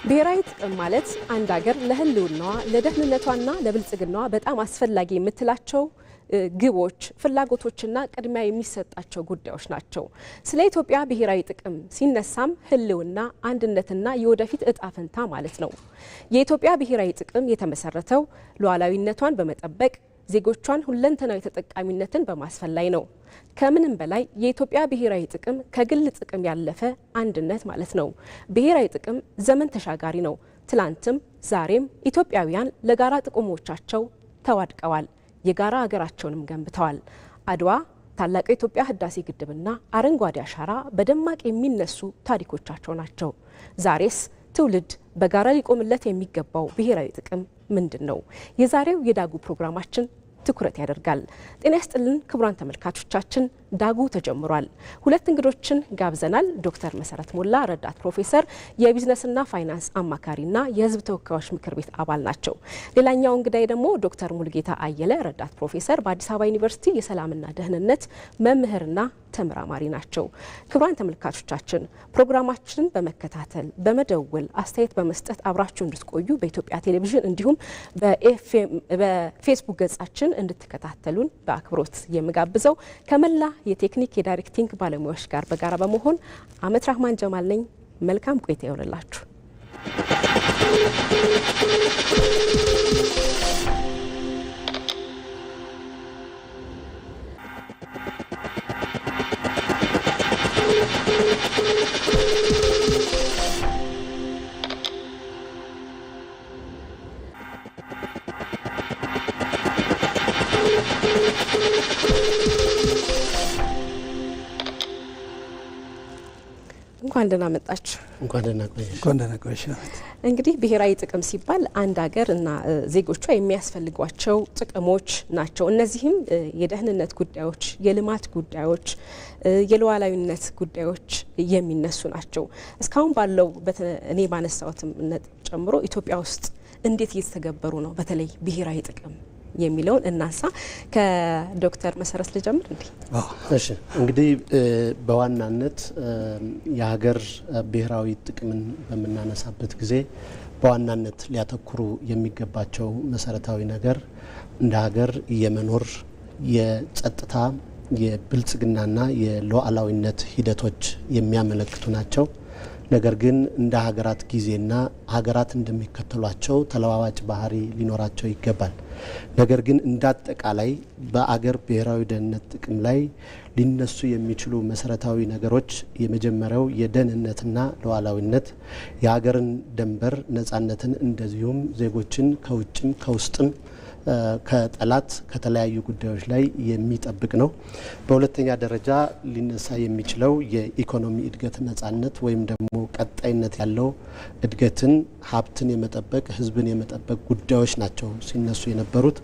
ብሔራዊ ጥቅም ማለት አንድ ሀገር ለህልውናዋ ለደህንነቷና ለብልጽግናዋ በጣም አስፈላጊ የምትላቸው ግቦች ፍላጎቶችና ቅድሚያ የሚሰጣቸው ጉዳዮች ናቸው። ስለ ኢትዮጵያ ብሔራዊ ጥቅም ሲነሳም ህልውና አንድነትና የወደፊት እጣ ፈንታ ማለት ነው። የኢትዮጵያ ብሔራዊ ጥቅም የተመሰረተው ሉዓላዊነቷን በመጠበቅ ዜጎቿን ሁለንተናዊ ተጠቃሚነትን በማስፈን ላይ ነው። ከምንም በላይ የኢትዮጵያ ብሔራዊ ጥቅም ከግል ጥቅም ያለፈ አንድነት ማለት ነው። ብሔራዊ ጥቅም ዘመን ተሻጋሪ ነው። ትላንትም ዛሬም ኢትዮጵያውያን ለጋራ ጥቅሞቻቸው ተዋድቀዋል። የጋራ ሀገራቸውንም ገንብተዋል። አድዋ፣ ታላቁ የኢትዮጵያ ህዳሴ ግድብና አረንጓዴ አሻራ በደማቅ የሚነሱ ታሪኮቻቸው ናቸው። ዛሬስ ትውልድ በጋራ ሊቆምለት የሚገባው ብሔራዊ ጥቅም ምንድነው? የዛሬው የዳጉ ፕሮግራማችን ትኩረት ያደርጋል። ጤና ይስጥልን ክቡራን ተመልካቾቻችን፣ ዳጉ ተጀምሯል። ሁለት እንግዶችን ጋብዘናል። ዶክተር መሰረት ሞላ ረዳት ፕሮፌሰር የቢዝነስና ፋይናንስ አማካሪና የህዝብ ተወካዮች ምክር ቤት አባል ናቸው። ሌላኛው እንግዳይ ደግሞ ዶክተር ሙልጌታ አየለ ረዳት ፕሮፌሰር በአዲስ አበባ ዩኒቨርሲቲ የሰላምና ደህንነት መምህርና ተመራማሪ ናቸው። ክቡራን ተመልካቾቻችን ፕሮግራማችንን በመከታተል በመደወል አስተያየት በመስጠት አብራችሁ እንድትቆዩ በኢትዮጵያ ቴሌቪዥን እንዲሁም በፌስቡክ ገጻችን እንድትከታተሉን በአክብሮት የምጋብዘው ከመላ የቴክኒክ የዳይሬክቲንግ ባለሙያዎች ጋር በጋራ በመሆን አመት ራህማን ጀማል ነኝ። መልካም ቆይታ ይሆንላችሁ። እንኳን ደህና መጣችሁ። እንኳን ደህና ቆየሽ። እንግዲህ ብሔራዊ ጥቅም ሲባል አንድ ሀገር እና ዜጎቿ የሚያስፈልጓቸው ጥቅሞች ናቸው። እነዚህም የደህንነት ጉዳዮች፣ የልማት ጉዳዮች፣ የሉዓላዊነት ጉዳዮች የሚነሱ ናቸው። እስካሁን ባለው እኔ ባነሳሁትም ነጥብ ጨምሮ ኢትዮጵያ ውስጥ እንዴት እየተተገበሩ ነው በተለይ ብሔራዊ ጥቅም የሚለውን እናንሳ። ከዶክተር መሰረት ልጀምር እንዴ? እሺ፣ እንግዲህ በዋናነት የሀገር ብሔራዊ ጥቅምን በመናነሳበት ጊዜ በዋናነት ሊያተኩሩ የሚገባቸው መሰረታዊ ነገር እንደ ሀገር የመኖር የጸጥታ የብልጽግናና የሉዓላዊነት ሂደቶች የሚያመለክቱ ናቸው። ነገር ግን እንደ ሀገራት ጊዜና ሀገራት እንደሚከተሏቸው ተለዋዋጭ ባህሪ ሊኖራቸው ይገባል። ነገር ግን እንዳጠቃላይ በአገር ብሔራዊ ደህንነት ጥቅም ላይ ሊነሱ የሚችሉ መሰረታዊ ነገሮች የመጀመሪያው የደህንነትና ሉዓላዊነት የሀገርን ድንበር ነጻነትን እንደዚሁም ዜጎችን ከውጭም ከውስጥም ከጠላት ከተለያዩ ጉዳዮች ላይ የሚጠብቅ ነው። በሁለተኛ ደረጃ ሊነሳ የሚችለው የኢኮኖሚ እድገት ነጻነት ወይም ደግሞ ቀጣይነት ያለው እድገትን ሀብትን የመጠበቅ ህዝብን የመጠበቅ ጉዳዮች ናቸው ሲነሱ የነበሩት።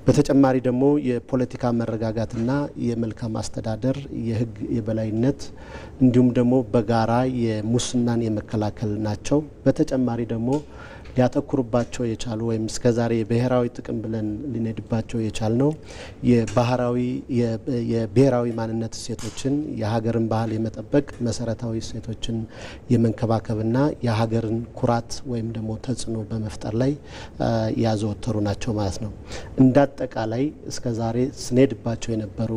በተጨማሪ ደግሞ የፖለቲካ መረጋጋትና የመልካም አስተዳደር የህግ የበላይነት እንዲሁም ደግሞ በጋራ የሙስናን የመከላከል ናቸው። በተጨማሪ ደግሞ ሊያተኩሩባቸው የቻሉ ወይም እስከዛሬ ብሔራዊ ጥቅም ብለን ሊነድባቸው የቻልነው የብሔራዊ ማንነት እሴቶችን የሀገርን ባህል የመጠበቅ መሰረታዊ እሴቶችን የመንከባከብና የሀገርን ኩራት ወይም ደግሞ ተጽዕኖ በመፍጠር ላይ ያዘወተሩ ናቸው ማለት ነው። እንዳጠቃላይ እስከዛሬ ስንሄድባቸው የነበሩ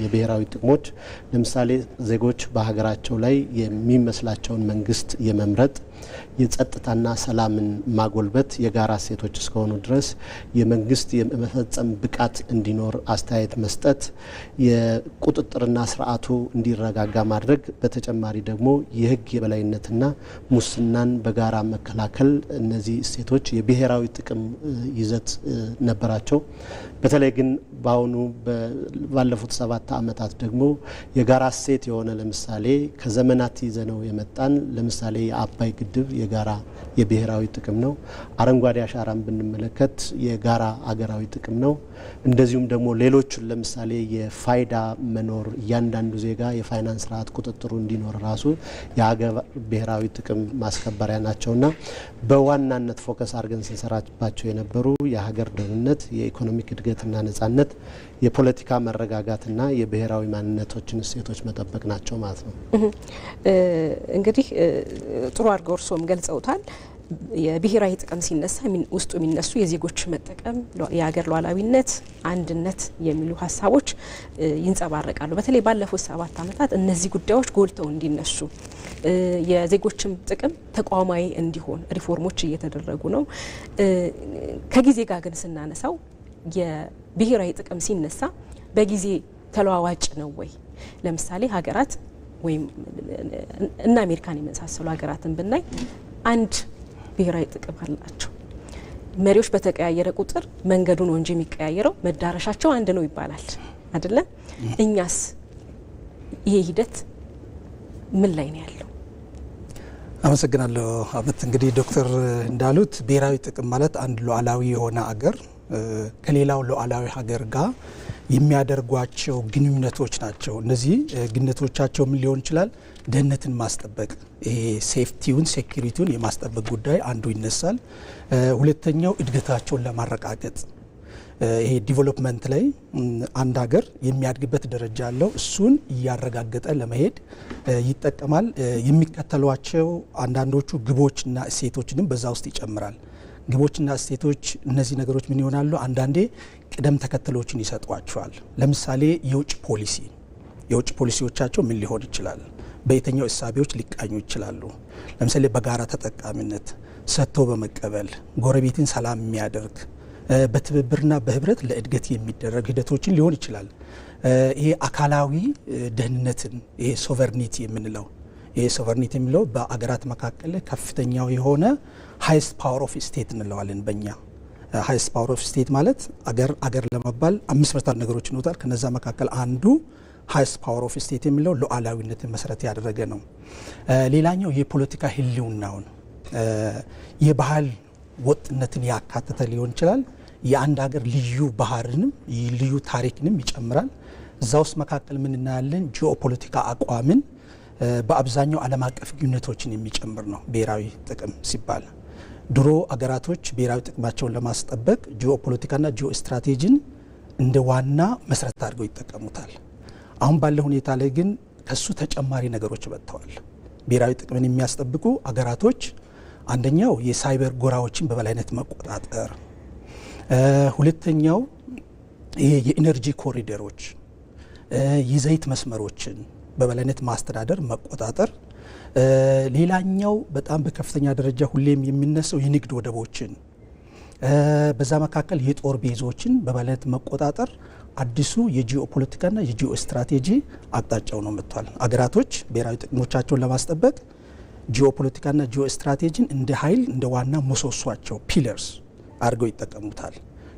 የብሔራዊ ጥቅሞች ለምሳሌ ዜጎች በሀገራቸው ላይ የሚመስላቸውን መንግስት የመምረጥ የጸጥታና ሰላምን ማጎልበት የጋራ እሴቶች እስከሆኑ ድረስ የመንግስት የመፈጸም ብቃት እንዲኖር አስተያየት መስጠት፣ የቁጥጥርና ስርዓቱ እንዲረጋጋ ማድረግ፣ በተጨማሪ ደግሞ የህግ የበላይነትና ሙስናን በጋራ መከላከል እነዚህ እሴቶች የብሔራዊ ጥቅም ይዘት ነበራቸው። በተለይ ግን በአሁኑ ባለፉት 7 ዓመታት ደግሞ የጋራ እሴት የሆነ ለምሳሌ ከዘመናት ይዘነው የመጣን ለምሳሌ የአባይ ግድብ የጋራ የብሔራዊ ጥቅም ነው። አረንጓዴ አሻራን ብንመለከት የጋራ አገራዊ ጥቅም ነው። እንደዚሁም ደግሞ ሌሎችን ለምሳሌ የፋይዳ መኖር እያንዳንዱ ዜጋ የፋይናንስ ስርዓት ቁጥጥሩ እንዲኖር ራሱ የሀገር ብሔራዊ ጥቅም ማስከበሪያ ናቸውና በዋናነት ፎከስ አድርገን ስንሰራባቸው የነበሩ የሀገር ደህንነት፣ የኢኮኖሚክ እድገትና ነጻነት፣ የፖለቲካ መረጋጋትና የብሔራዊ ማንነቶችን እሴቶች መጠበቅ ናቸው ማለት ነው። እንግዲህ ጥሩ አድርገው እርስዎም ገልጸውታል። የብሔራዊ ጥቅም ሲነሳ ውስጡ የሚነሱ የዜጎች መጠቀም፣ የሀገር ሉዓላዊነት፣ አንድነት የሚሉ ሀሳቦች ይንጸባረቃሉ። በተለይ ባለፉት 7 ዓመታት እነዚህ ጉዳዮች ጎልተው እንዲነሱ የዜጎችም ጥቅም ተቋማዊ እንዲሆን ሪፎርሞች እየተደረጉ ነው። ከጊዜ ጋር ግን ስናነሳው የብሔራዊ ጥቅም ሲነሳ በጊዜ ተለዋዋጭ ነው ወይ? ለምሳሌ ሀገራት ወይም እና አሜሪካን የመሳሰሉ ሀገራትን ብናይ አንድ ብሔራዊ ጥቅም አላቸው። መሪዎች በተቀያየረ ቁጥር መንገዱ ነው እንጂ የሚቀያየረው መዳረሻቸው አንድ ነው ይባላል አይደለ? እኛስ ይሄ ሂደት ምን ላይ ነው ያለው? አመሰግናለሁ አመት። እንግዲህ ዶክተር እንዳሉት ብሔራዊ ጥቅም ማለት አንድ ሉዓላዊ የሆነ አገር ከሌላው ሉዓላዊ ሀገር ጋር የሚያደርጓቸው ግንኙነቶች ናቸው። እነዚህ ግንኙነቶቻቸው ምን ሊሆን ይችላል? ደህንነትን ማስጠበቅ፣ ይሄ ሴፍቲውን ሴኩሪቲውን የማስጠበቅ ጉዳይ አንዱ ይነሳል። ሁለተኛው እድገታቸውን ለማረጋገጥ ይሄ ዲቨሎፕመንት ላይ አንድ ሀገር የሚያድግበት ደረጃ አለው። እሱን እያረጋገጠ ለመሄድ ይጠቀማል። የሚከተሏቸው አንዳንዶቹ ግቦችና እሴቶችንም በዛ ውስጥ ይጨምራል። ግቦችና እሴቶች እነዚህ ነገሮች ምን ይሆናሉ? አንዳንዴ ቅደም ተከተሎችን ይሰጧቸዋል። ለምሳሌ የውጭ ፖሊሲዎቻቸው ምን ሊሆን ይችላል? በየትኛው እሳቤዎች ሊቃኙ ይችላሉ? ለምሳሌ በጋራ ተጠቃሚነት፣ ሰጥቶ በመቀበል፣ ጎረቤትን ሰላም የሚያደርግ በትብብርና በህብረት ለእድገት የሚደረግ ሂደቶችን ሊሆን ይችላል። ይሄ አካላዊ ደህንነትን ይሄ ሶቨርኒቲ የምንለው በአገራት መካከል ከፍተኛው የሆነ ሃይስት ፓወር ኦፍ ስቴት እንለዋለን በእኛ። ሃይስት ፓወር ኦፍ ስቴት ማለት አገር ለመባል 5 መሰረታዊ ነገሮች ይኖታል። ከነዛ መካከል አንዱ ሃይስት ፓወር ኦፍ ስቴት የሚለው ሉዓላዊነትን መሰረት ያደረገ ነው። ሌላኛው የፖለቲካ ህልውናውን የባህል ወጥነትን ያካተተ ሊሆን ይችላል። የአንድ ሀገር ልዩ ባህርንም ልዩ ታሪክንም ይጨምራል። እዛ ውስጥ መካከል ምን እናያለን? ጂኦፖለቲካ አቋምን በአብዛኛው ዓለም አቀፍ ግንኙነቶችን የሚጨምር ነው ብሔራዊ ጥቅም ሲባል። ድሮ አገራቶች ብሔራዊ ጥቅማቸውን ለማስጠበቅ ጂኦፖለቲካና ጂኦ ስትራቴጂን እንደ ዋና መሰረት አድርገው ይጠቀሙታል። አሁን ባለ ሁኔታ ላይ ግን ከሱ ተጨማሪ ነገሮች መጥተዋል። ብሔራዊ ጥቅምን የሚያስጠብቁ አገራቶች አንደኛው የሳይበር ጎራዎችን በበላይነት መቆጣጠር፣ ሁለተኛው ይሄ የኢነርጂ ኮሪደሮች የዘይት መስመሮችን በበላይነት ማስተዳደር መቆጣጠር፣ ሌላኛው በጣም በከፍተኛ ደረጃ ሁሌም የሚነሳው የንግድ ወደቦችን በዛ መካከል የጦር ቤዞችን በበላይነት መቆጣጠር አዲሱ የጂኦፖለቲካና የጂኦ ስትራቴጂ አቅጣጫው ነው መጥቷል። አገራቶች ብሔራዊ ጥቅሞቻቸውን ለማስጠበቅ ጂኦፖለቲካና ጂኦ ስትራቴጂን እንደ ኃይል እንደ ዋና ምሰሶቸው ፒለርስ አድርገው ይጠቀሙታል።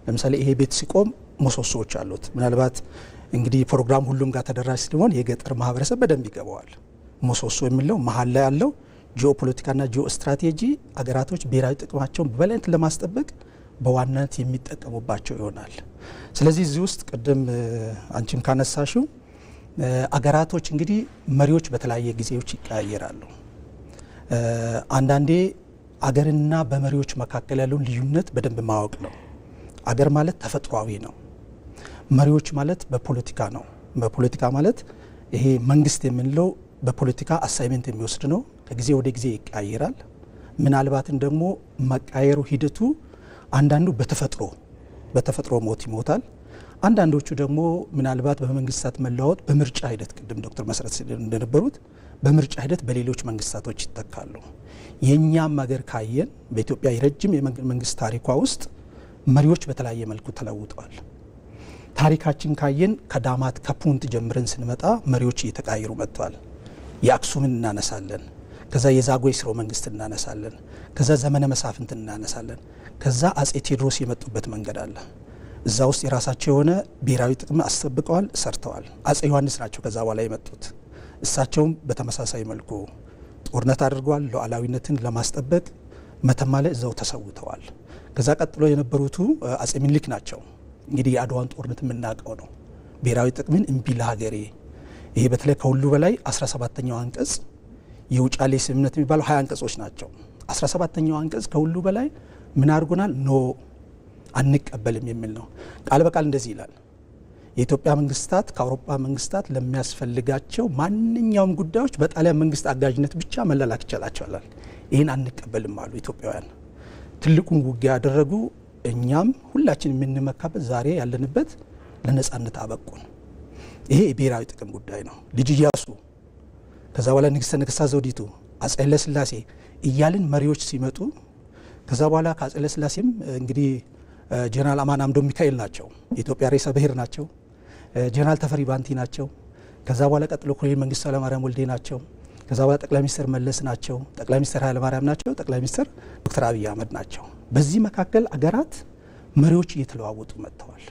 ለምሳሌ ይሄ ቤት ሲቆም ምሰሶዎች አሉት። ምናልባት እንግዲህ ፕሮግራም ሁሉም ጋር ተደራሽ ሲሆን የገጠር ማህበረሰብ በደንብ ይገባዋል። ምሰሶ የሚለው መሀል ላይ ያለው ጂኦፖለቲካና ጂኦ ስትራቴጂ አገራቶች ብሔራዊ ጥቅማቸውን በበላይነት ለማስጠበቅ በዋናነት የሚጠቀሙባቸው ይሆናል። ስለዚህ እዚህ ውስጥ ቅድም አንቺም ካነሳሽው አገራቶች እንግዲህ መሪዎች በተለያየ ጊዜዎች ይቀያየራሉ። አንዳንዴ አገርና በመሪዎች መካከል ያለውን ልዩነት በደንብ ማወቅ ነው። አገር ማለት ተፈጥሯዊ ነው። መሪዎች ማለት በፖለቲካ ነው። በፖለቲካ ማለት ይሄ መንግስት የምንለው በፖለቲካ አሳይመንት የሚወስድ ነው። ከጊዜ ወደ ጊዜ ይቀያየራል። ምናልባትም ደግሞ መቃየሩ ሂደቱ አንዳንዱ በተፈጥሮ ሞት ይሞታል። አንዳንዶቹ ደግሞ ምናልባት በመንግስታት መለዋወጥ በምርጫ ሂደት ቅድም ዶክተር መሰረት እንደነበሩት በምርጫ ሂደት በሌሎች መንግስታቶች ይተካሉ። የኛም ሀገር ካየን በኢትዮጵያ የረጅም የመንግስት ታሪኳ ውስጥ መሪዎች በተለያየ መልኩ ተለውጠዋል። ታሪካችን ካየን ከዳማት ከፑንት ጀምረን ስንመጣ መሪዎች እየተቀያየሩ መጥተዋል። የአክሱምን እናነሳለን፣ ከዛ የዛጉዌ ስርወ መንግስት እናነሳለን፣ ከዛ ዘመነ መሳፍንት እናነሳለን፣ ከዛ አጼ ቴዎድሮስ የመጡበት መንገድ አለ። እዛ ውስጥ የራሳቸው የሆነ ብሔራዊ ጥቅም አስጠብቀዋል፣ ሰርተዋል። አጼ ዮሐንስ ናቸው ከዛ በኋላ የመጡት። እሳቸውም በተመሳሳይ መልኩ ጦርነት አድርገዋል። ሉዓላዊነትን ለማስጠበቅ መተማ ላይ እዛው ተሰውተዋል። ከዛ ቀጥሎ የነበሩቱ አጼ ምኒልክ ናቸው። እንግዲህ የአድዋን ጦርነት የምናውቀው ነው። ብሔራዊ ጥቅምን እምቢ ለሀገሬ፣ ይሄ በተለይ ከሁሉ በላይ 17ኛው አንቀጽ የውጫሌ ስምምነት የሚባለው 20 አንቀጾች ናቸው። 17ኛው አንቀጽ ከሁሉ በላይ ምን አድርጎናል? ኖ አንቀበልም የሚል ነው። ቃል በቃል እንደዚህ ይላል፣ የኢትዮጵያ መንግስታት ከአውሮፓ መንግስታት ለሚያስፈልጋቸው ማንኛውም ጉዳዮች በጣሊያን መንግስት አጋዥነት ብቻ መላላክ ይቻላቸዋል። ይህን አንቀበልም አሉ ኢትዮጵያውያን። ትልቁን ውጊያ ያደረጉ እኛም ሁላችን የምንመካበት ዛሬ ያለንበት ለነጻነት አበቁን። ይሄ የብሔራዊ ጥቅም ጉዳይ ነው። ልጅ ኢያሱ ከዛ በኋላ ንግስተ ነገስታት ዘውዲቱ አፄ ኃይለ ሥላሴ እያልን መሪዎች ሲመጡ ከዛ በኋላ ከአፄ ኃይለ ሥላሴም እንግዲህ ጀነራል አማን አምዶም ሚካኤል ናቸው፣ የኢትዮጵያ ርዕሰ ብሔር ናቸው። ጀነራል ተፈሪ ባንቲ ናቸው። ከዛ በኋላ ቀጥሎ ኮሎኔል መንግስቱ ኃይለማርያም ወልዴ ናቸው። ከዛ በኋላ ጠቅላይ ሚኒስትር መለስ ናቸው። ጠቅላይ ሚኒስትር ኃይለማርያም ናቸው። ጠቅላይ ሚኒስትር ዶክተር አብይ አህመድ ናቸው። በዚህ መካከል አገራት መሪዎች እየተለዋወጡ መጥተዋል።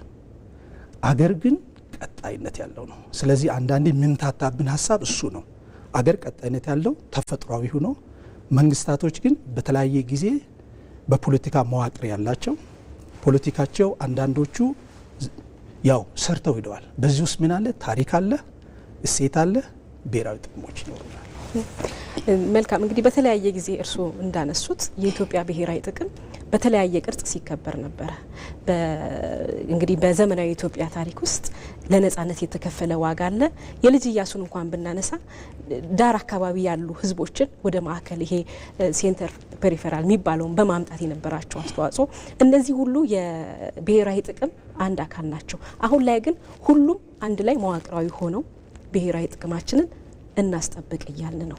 አገር ግን ቀጣይነት ያለው ነው። ስለዚህ አንዳንዴ የምንታታብን ሀሳብ እሱ ነው። አገር ቀጣይነት ያለው ተፈጥሯዊ ሆኖ መንግስታቶች ግን በተለያየ ጊዜ በፖለቲካ መዋቅር ያላቸው ፖለቲካቸው አንዳንዶቹ ያው ሰርተው ሄደዋል። በዚህ ውስጥ ምን አለ? ታሪክ አለ፣ እሴት አለ፣ ብሔራዊ ጥቅሞች ይኖሩናል። መልካም እንግዲህ በተለያየ ጊዜ እርስዎ እንዳነሱት የኢትዮጵያ ብሔራዊ ጥቅም በተለያየ ቅርጽ ሲከበር ነበረ። እንግዲህ በዘመናዊ ኢትዮጵያ ታሪክ ውስጥ ለነጻነት የተከፈለ ዋጋ አለ። የልጅ ኢያሱን እንኳን ብናነሳ ዳር አካባቢ ያሉ ህዝቦችን ወደ ማዕከል ይሄ ሴንተር ፔሪፌራል የሚባለውን በማምጣት የነበራቸው አስተዋጽኦ እነዚህ ሁሉ የብሔራዊ ጥቅም አንድ አካል ናቸው። አሁን ላይ ግን ሁሉም አንድ ላይ መዋቅራዊ ሆነው ብሔራዊ ጥቅማችንን እናስጠብቅ እያልን ነው።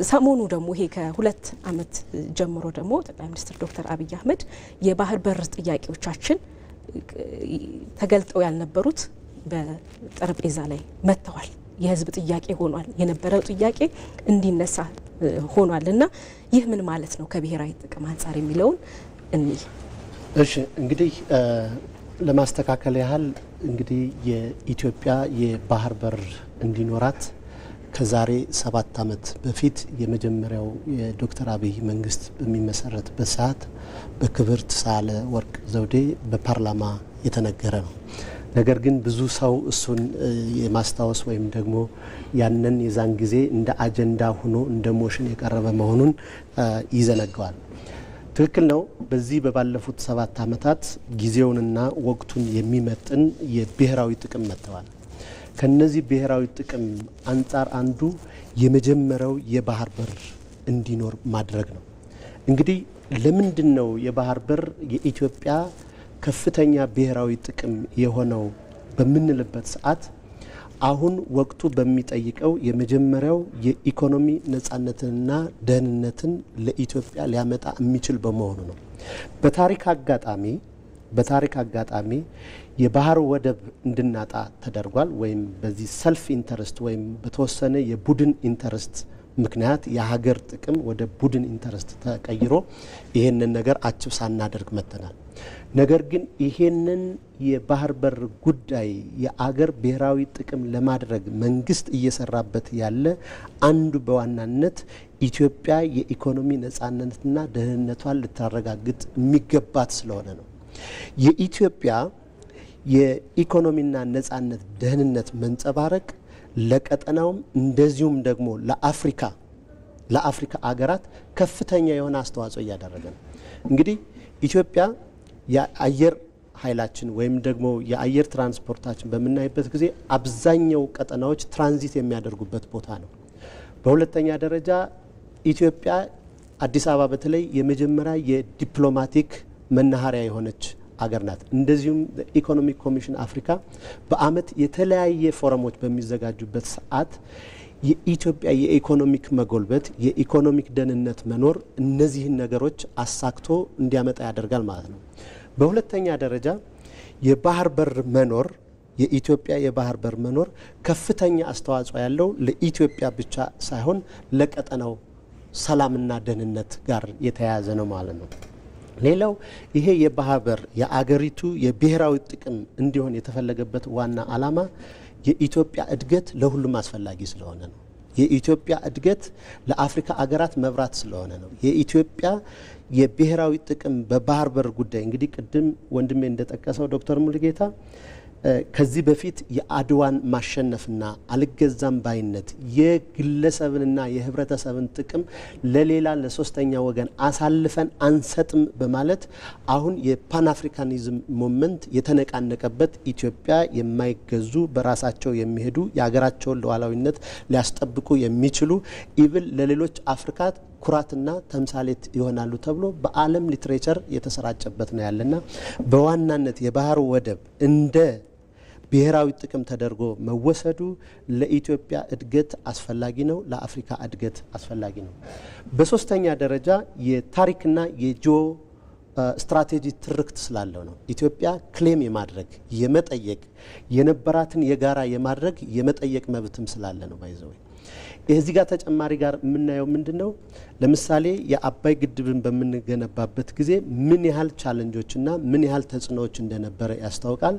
ሰሞኑ ደግሞ ይሄ ከ2 ዓመት ጀምሮ ደግሞ ጠቅላይ ሚኒስትር ዶክተር አብይ አህመድ የባህር በር ጥያቄዎቻችን ተገልጠው ያልነበሩት በጠረጴዛ ላይ መጥተዋል። የህዝብ ጥያቄ ሆኗል። የነበረው ጥያቄ እንዲነሳ ሆኗል እና ይህ ምን ማለት ነው ከብሔራዊ ጥቅም አንጻር የሚለውን እሺ እንግዲህ ለማስተካከል ያህል እንግዲህ የኢትዮጵያ የባህር በር እንዲኖራት ከዛሬ 7 ዓመት በፊት የመጀመሪያው የዶክተር አብይ መንግስት በሚመሰረትበት ሰዓት በክብርት ሳህለወርቅ ዘውዴ በፓርላማ የተነገረ ነው። ነገር ግን ብዙ ሰው እሱን የማስታወስ ወይም ደግሞ ያንን የዛን ጊዜ እንደ አጀንዳ ሆኖ እንደ ሞሽን የቀረበ መሆኑን ይዘነጋዋል። ትክክል ነው። በዚህ በባለፉት 7 ዓመታት ጊዜውንና ወቅቱን የሚመጥን የብሔራዊ ጥቅም መጥተዋል። ከነዚህ ብሔራዊ ጥቅም አንጻር አንዱ የመጀመሪያው የባህር በር እንዲኖር ማድረግ ነው። እንግዲህ ለምንድን ነው የባህር በር የኢትዮጵያ ከፍተኛ ብሔራዊ ጥቅም የሆነው በምንልበት ሰዓት አሁን ወቅቱ በሚጠይቀው የመጀመሪያው የኢኮኖሚ ነጻነትንና ደህንነትን ለኢትዮጵያ ሊያመጣ የሚችል በመሆኑ ነው። በታሪክ አጋጣሚ የባህር ወደብ እንድናጣ ተደርጓል። ወይም በዚህ ሰልፍ ኢንተረስት ወይም በተወሰነ የቡድን ኢንተረስት ምክንያት የሀገር ጥቅም ወደ ቡድን ኢንተረስት ተቀይሮ ይሄንን ነገር አችብ ሳናደርግ መተናል። ነገር ግን ይሄንን የባህር በር ጉዳይ የአገር ብሔራዊ ጥቅም ለማድረግ መንግስት እየሰራበት ያለ አንዱ በዋናነት ኢትዮጵያ የኢኮኖሚ ነጻነትና ደህንነቷን ልታረጋግጥ የሚገባት ስለሆነ ነው። የኢትዮጵያ የኢኮኖሚና ነጻነት ደህንነት መንጸባረቅ ለቀጠናውም እንደዚሁም ደግሞ ለአፍሪካ አገራት ከፍተኛ የሆነ አስተዋጽኦ እያደረገ ነው። እንግዲህ ኢትዮጵያ የአየር ኃይላችን ወይም ደግሞ የአየር ትራንስፖርታችን በምናይበት ጊዜ አብዛኛው ቀጠናዎች ትራንዚት የሚያደርጉበት ቦታ ነው። በሁለተኛ ደረጃ ኢትዮጵያ አዲስ አበባ በተለይ የመጀመሪያ የዲፕሎማቲክ መናኸሪያ የሆነች አገር ናት። እንደዚሁም ኢኮኖሚክ ኮሚሽን አፍሪካ በአመት የተለያየ ፎረሞች በሚዘጋጁበት ሰዓት የኢትዮጵያ የኢኮኖሚክ መጎልበት፣ የኢኮኖሚክ ደህንነት መኖር እነዚህን ነገሮች አሳክቶ እንዲያመጣ ያደርጋል ማለት ነው። በሁለተኛ ደረጃ የባህር በር መኖር የኢትዮጵያ የባህር በር መኖር ከፍተኛ አስተዋጽኦ ያለው ለኢትዮጵያ ብቻ ሳይሆን ለቀጠናው ሰላምና ደህንነት ጋር የተያያዘ ነው ማለት ነው። ሌላው ይሄ የባህር በር የአገሪቱ የብሔራዊ ጥቅም እንዲሆን የተፈለገበት ዋና ዓላማ የኢትዮጵያ እድገት ለሁሉም አስፈላጊ ስለሆነ ነው። የኢትዮጵያ እድገት ለአፍሪካ አገራት መብራት ስለሆነ ነው። የኢትዮጵያ የብሔራዊ ጥቅም በባህር በር ጉዳይ እንግዲህ ቅድም ወንድሜ እንደጠቀሰው ዶክተር ሙሉጌታ ከዚህ በፊት የአድዋን ማሸነፍና አልገዛም ባይነት የግለሰብንና የህብረተሰብን ጥቅም ለሌላ ለሶስተኛ ወገን አሳልፈን አንሰጥም በማለት አሁን የፓን አፍሪካኒዝም ሞመንት የተነቃነቀበት ኢትዮጵያ የማይገዙ በራሳቸው የሚሄዱ የሀገራቸውን ሉዓላዊነት ሊያስጠብቁ የሚችሉ ኢቭን ለሌሎች አፍሪካት ኩራትና ተምሳሌት ይሆናሉ ተብሎ በዓለም ሊትሬቸር የተሰራጨበት ነው ያለና በዋናነት የባህር ወደብ እንደ ብሔራዊ ጥቅም ተደርጎ መወሰዱ ለኢትዮጵያ እድገት አስፈላጊ ነው፣ ለአፍሪካ እድገት አስፈላጊ ነው። በሶስተኛ ደረጃ የታሪክና የጂኦ ስትራቴጂ ትርክት ስላለው ነው። ኢትዮጵያ ክሌም የማድረግ የመጠየቅ የነበራትን የጋራ የማድረግ የመጠየቅ መብትም ስላለ ነው ባይዘው እዚህ ጋር ተጨማሪ ጋር የምናየው ምንድነው? ለምሳሌ የአባይ ግድብን በምንገነባበት ጊዜ ምን ያህል ቻሌንጆችና ምን ያህል ተጽዕኖዎች እንደነበረ ያስታውቃል።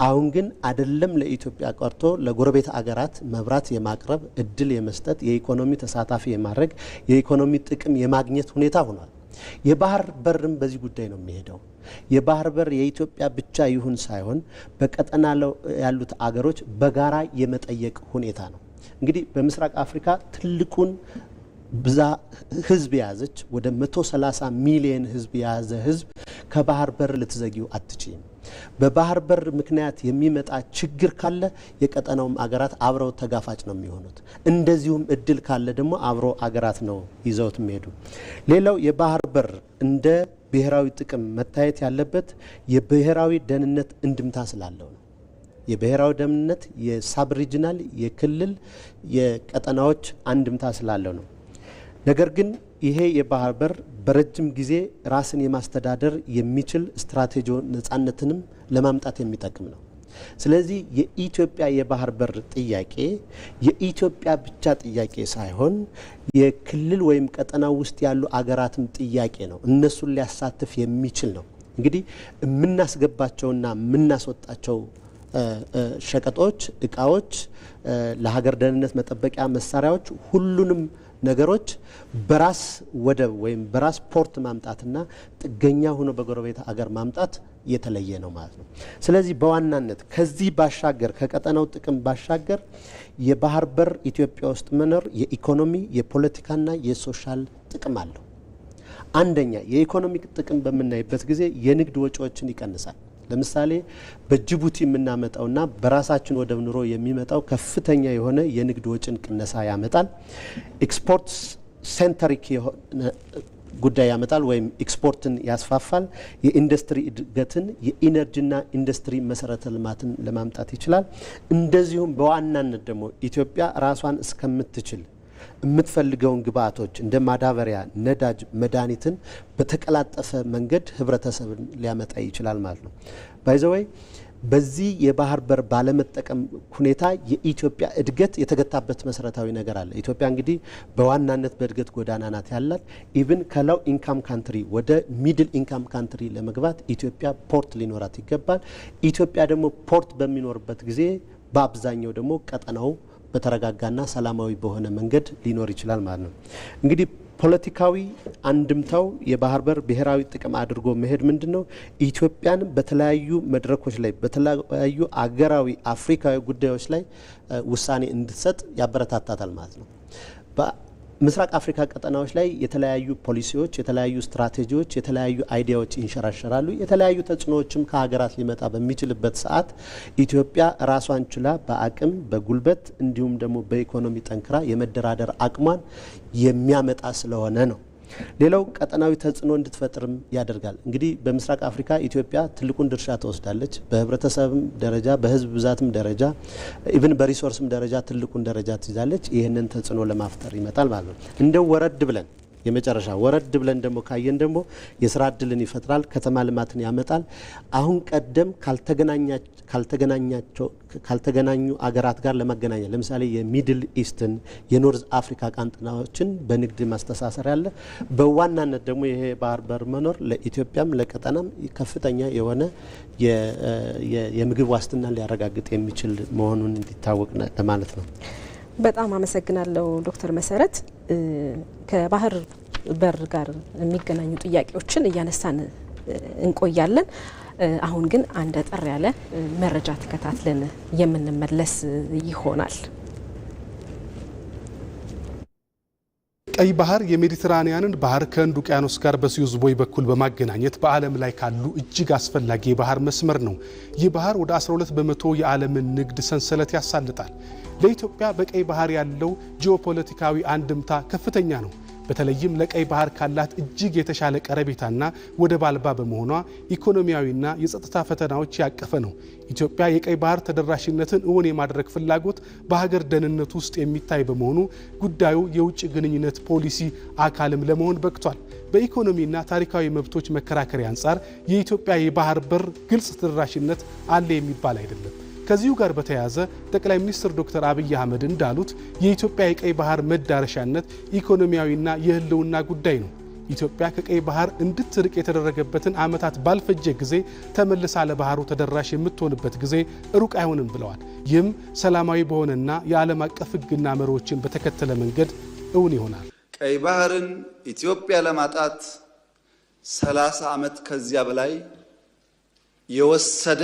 አሁን ግን አይደለም ለኢትዮጵያ ቀርቶ ለጎረቤት አገራት መብራት የማቅረብ እድል የመስጠት የኢኮኖሚ ተሳታፊ የማድረግ የኢኮኖሚ ጥቅም የማግኘት ሁኔታ ሆኗል። የባህር በርም በዚህ ጉዳይ ነው የሚሄደው። የባህር በር የኢትዮጵያ ብቻ ይሁን ሳይሆን በቀጠና ያሉት አገሮች በጋራ የመጠየቅ ሁኔታ ነው። እንግዲህ በምስራቅ አፍሪካ ትልቁን ብዛ ህዝብ ያዘች ወደ 130 ሚሊዮን ህዝብ ያዘ ህዝብ ከባህር በር ልትዘጊው አትችይም። በባህር በር ምክንያት የሚመጣ ችግር ካለ የቀጠናውም አገራት አብረው ተጋፋጭ ነው የሚሆኑት። እንደዚሁም እድል ካለ ደግሞ አብረው አገራት ነው ይዘውት የሚሄዱ። ሌላው የባህር በር እንደ ብሔራዊ ጥቅም መታየት ያለበት የብሔራዊ ደህንነት እንድምታ ስላለው ነው። የብሔራዊ ደህንነት የሳብ ሪጅናል የክልል የቀጠናዎች አንድምታ ስላለው ነው። ነገር ግን ይሄ የባህር በር በረጅም ጊዜ ራስን የማስተዳደር የሚችል ስትራቴጂ ነጻነትንም ለማምጣት የሚጠቅም ነው። ስለዚህ የኢትዮጵያ የባህር በር ጥያቄ የኢትዮጵያ ብቻ ጥያቄ ሳይሆን የክልል ወይም ቀጠናው ውስጥ ያሉ አገራትም ጥያቄ ነው። እነሱን ሊያሳትፍ የሚችል ነው። እንግዲህ የምናስገባቸውና የምናስወጣቸው ሸቀጦች፣ እቃዎች፣ ለሀገር ደህንነት መጠበቂያ መሳሪያዎች ሁሉንም ነገሮች በራስ ወደብ ወይም በራስ ፖርት ማምጣትና ጥገኛ ሆኖ በጎረቤት አገር ማምጣት የተለየ ነው ማለት ነው። ስለዚህ በዋናነት ከዚህ ባሻገር ከቀጠናው ጥቅም ባሻገር የባህር በር ኢትዮጵያ ውስጥ መኖር የኢኮኖሚ የፖለቲካና የሶሻል ጥቅም አለው። አንደኛ የኢኮኖሚክ ጥቅም በምናይበት ጊዜ የንግድ ወጪዎችን ይቀንሳል። ለምሳሌ በጅቡቲ የምናመጣውና በራሳችን ወደብ ኑሮ የሚመጣው ከፍተኛ የሆነ የንግድ ወጪን ቅነሳ ያመጣል። ኤክስፖርት ሴንተሪክ የሆነ ጉዳይ ያመጣል ወይም ኤክስፖርትን ያስፋፋል። የኢንዱስትሪ እድገትን የኢነርጂና ኢንዱስትሪ መሰረተ ልማትን ለማምጣት ይችላል። እንደዚሁም በዋናነት ደግሞ ኢትዮጵያ ራሷን እስከምትችል የምትፈልገውን ግብአቶች እንደ ማዳበሪያ፣ ነዳጅ፣ መድኃኒትን በተቀላጠፈ መንገድ ህብረተሰብን ሊያመጣ ይችላል ማለት ነው። ባይዘወይ በዚህ የባህር በር ባለመጠቀም ሁኔታ የኢትዮጵያ እድገት የተገታበት መሰረታዊ ነገር አለ። ኢትዮጵያ እንግዲህ በዋናነት በእድገት ጎዳና ናት ያላት። ኢቭን ከላው ኢንካም ካንትሪ ወደ ሚድል ኢንካም ካንትሪ ለመግባት ኢትዮጵያ ፖርት ሊኖራት ይገባል። ኢትዮጵያ ደግሞ ፖርት በሚኖርበት ጊዜ በአብዛኛው ደግሞ ቀጠናው በተረጋጋና ሰላማዊ በሆነ መንገድ ሊኖር ይችላል ማለት ነው። እንግዲህ ፖለቲካዊ አንድምታው የባህር በር ብሔራዊ ጥቅም አድርጎ መሄድ ምንድነው? ኢትዮጵያን በተለያዩ መድረኮች ላይ በተለያዩ አገራዊ አፍሪካዊ ጉዳዮች ላይ ውሳኔ እንድትሰጥ ያበረታታታል ማለት ነው። ምስራቅ አፍሪካ ቀጠናዎች ላይ የተለያዩ ፖሊሲዎች፣ የተለያዩ ስትራቴጂዎች፣ የተለያዩ አይዲያዎች ይንሸራሸራሉ። የተለያዩ ተጽዕኖዎችም ከሀገራት ሊመጣ በሚችልበት ሰዓት ኢትዮጵያ ራሷን ችላ በአቅም በጉልበት እንዲሁም ደግሞ በኢኮኖሚ ጠንክራ የመደራደር አቅሟን የሚያመጣ ስለሆነ ነው። ሌላው ቀጠናዊ ተጽዕኖ እንድትፈጥርም ያደርጋል። እንግዲህ በምስራቅ አፍሪካ ኢትዮጵያ ትልቁን ድርሻ ትወስዳለች። በህብረተሰብም ደረጃ በህዝብ ብዛትም ደረጃ ኢቭን በሪሶርስም ደረጃ ትልቁን ደረጃ ትይዛለች። ይህንን ተጽዕኖ ለማፍጠር ይመጣል ማለት ነው። እንደው ወረድ ብለን የመጨረሻ ወረድ ብለን ደግሞ ካየን ደግሞ የስራ እድልን ይፈጥራል፣ ከተማ ልማትን ያመጣል። አሁን ቀደም ካልተገናኙ አገራት ጋር ለማገናኘት ለምሳሌ የሚድል ኢስትን የኖርዝ አፍሪካ ቀጠናዎችን በንግድ ማስተሳሰር ያለ በዋናነት ደግሞ ይሄ ባህር በር መኖር ለኢትዮጵያም ለቀጠናም ከፍተኛ የሆነ የምግብ ዋስትና ሊያረጋግጥ የሚችል መሆኑን እንዲታወቅ ለማለት ነው። በጣም አመሰግናለሁ ዶክተር መሰረት። ከባህር በር ጋር የሚገናኙ ጥያቄዎችን እያነሳን እንቆያለን። አሁን ግን አንድ አጠር ያለ መረጃ ተከታትለን የምንመለስ ይሆናል። ቀይ ባህር የሜዲትራኒያንን ባህር ከህንድ ውቅያኖስ ጋር በስዩዝ ቦይ በኩል በማገናኘት በዓለም ላይ ካሉ እጅግ አስፈላጊ የባህር መስመር ነው። ይህ ባህር ወደ 12 በመቶ የዓለምን ንግድ ሰንሰለት ያሳልጣል። ለኢትዮጵያ በቀይ ባህር ያለው ጂኦፖለቲካዊ አንድምታ ከፍተኛ ነው። በተለይም ለቀይ ባህር ካላት እጅግ የተሻለ ቀረቤታና ወደብ አልባ በመሆኗ ኢኮኖሚያዊና የጸጥታ ፈተናዎች ያቀፈ ነው። ኢትዮጵያ የቀይ ባህር ተደራሽነትን እውን የማድረግ ፍላጎት በሀገር ደህንነት ውስጥ የሚታይ በመሆኑ ጉዳዩ የውጭ ግንኙነት ፖሊሲ አካልም ለመሆን በቅቷል። በኢኮኖሚና ታሪካዊ መብቶች መከራከሪያ አንጻር የኢትዮጵያ የባህር በር ግልጽ ተደራሽነት አለ የሚባል አይደለም። ከዚሁ ጋር በተያያዘ ጠቅላይ ሚኒስትር ዶክተር አብይ አህመድ እንዳሉት የኢትዮጵያ የቀይ ባህር መዳረሻነት ኢኮኖሚያዊና የህልውና ጉዳይ ነው። ኢትዮጵያ ከቀይ ባህር እንድትርቅ የተደረገበትን ዓመታት ባልፈጀ ጊዜ ተመልሳ ለባህሩ ተደራሽ የምትሆንበት ጊዜ ሩቅ አይሆንም ብለዋል። ይህም ሰላማዊ በሆነና የዓለም አቀፍ ሕግና መርሆችን በተከተለ መንገድ እውን ይሆናል። ቀይ ባህርን ኢትዮጵያ ለማጣት 30 ዓመት ከዚያ በላይ የወሰደ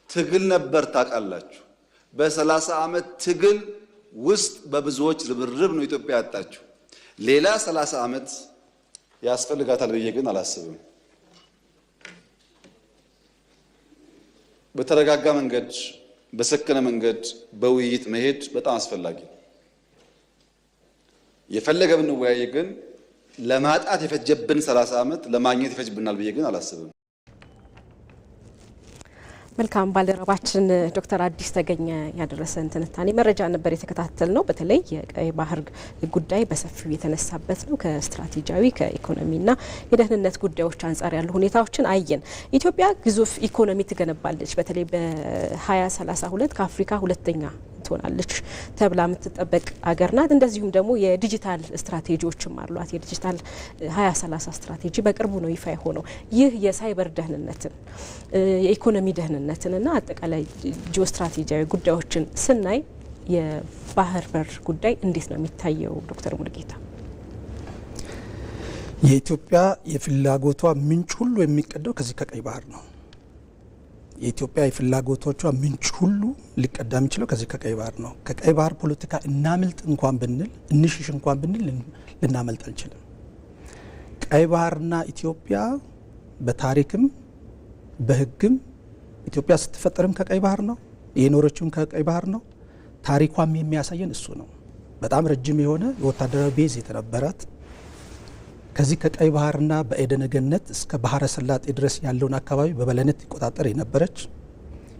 ትግል ነበር። ታውቃላችሁ። በ30 ዓመት ትግል ውስጥ በብዙዎች ርብርብ ነው ኢትዮጵያ ያጣችው። ሌላ 30 ዓመት ያስፈልጋታል ብዬ ግን አላስብም። በተረጋጋ መንገድ፣ በሰከነ መንገድ በውይይት መሄድ በጣም አስፈላጊ ነው። የፈለገ ብንወያይ ግን ለማጣት የፈጀብን 30 ዓመት ለማግኘት ይፈጅብናል ብዬ ግን አላስብም። መልካም ባልደረባችን ዶክተር አዲስ ተገኘ ያደረሰን ትንታኔ መረጃ ነበር የተከታተል ነው። በተለይ የቀይ ባህር ጉዳይ በሰፊው የተነሳበት ነው። ከስትራቴጂያዊ ከኢኮኖሚና የደህንነት ጉዳዮች አንጻር ያሉ ሁኔታዎችን አየን። ኢትዮጵያ ግዙፍ ኢኮኖሚ ትገነባለች። በተለይ በ2032 ከአፍሪካ ሁለተኛ ትሆናለች ተብላ የምትጠበቅ አገር ናት። እንደዚሁም ደግሞ የዲጂታል ስትራቴጂዎችም አሏት። የዲጂታል 2030 ስትራቴጂ በቅርቡ ነው ይፋ የሆነው። ይህ የሳይበር ደህንነትን የኢኮኖሚ ደህንነትንና አጠቃላይ ጂኦ ስትራቴጂያዊ ጉዳዮችን ስናይ የባህር በር ጉዳይ እንዴት ነው የሚታየው? ዶክተር ሙሉጌታ፣ የኢትዮጵያ የፍላጎቷ ምንጭ ሁሉ የሚቀዳው ከዚህ ከቀይ ባህር ነው። የኢትዮጵያ የፍላጎቶቿ ምንጭ ሁሉ ሊቀዳ የሚችለው ከዚህ ከቀይ ባህር ነው። ከቀይ ባህር ፖለቲካ እናምልጥ እንኳን ብንል እንሽሽ እንኳን ብንል ልናመልጥ አንችልም። ቀይ ባህርና ኢትዮጵያ በታሪክም በሕግም ኢትዮጵያ ስትፈጠርም ከቀይ ባህር ነው የኖረችውም ከቀይ ባህር ነው። ታሪኳም የሚያሳየን እሱ ነው። በጣም ረጅም የሆነ የወታደራዊ ቤዝ የተነበራት ከዚህ ከቀይ ባህርና በኤደን ገነት እስከ ባህረ ሰላጤ ድረስ ያለውን አካባቢ በበላይነት ይቆጣጠር የነበረች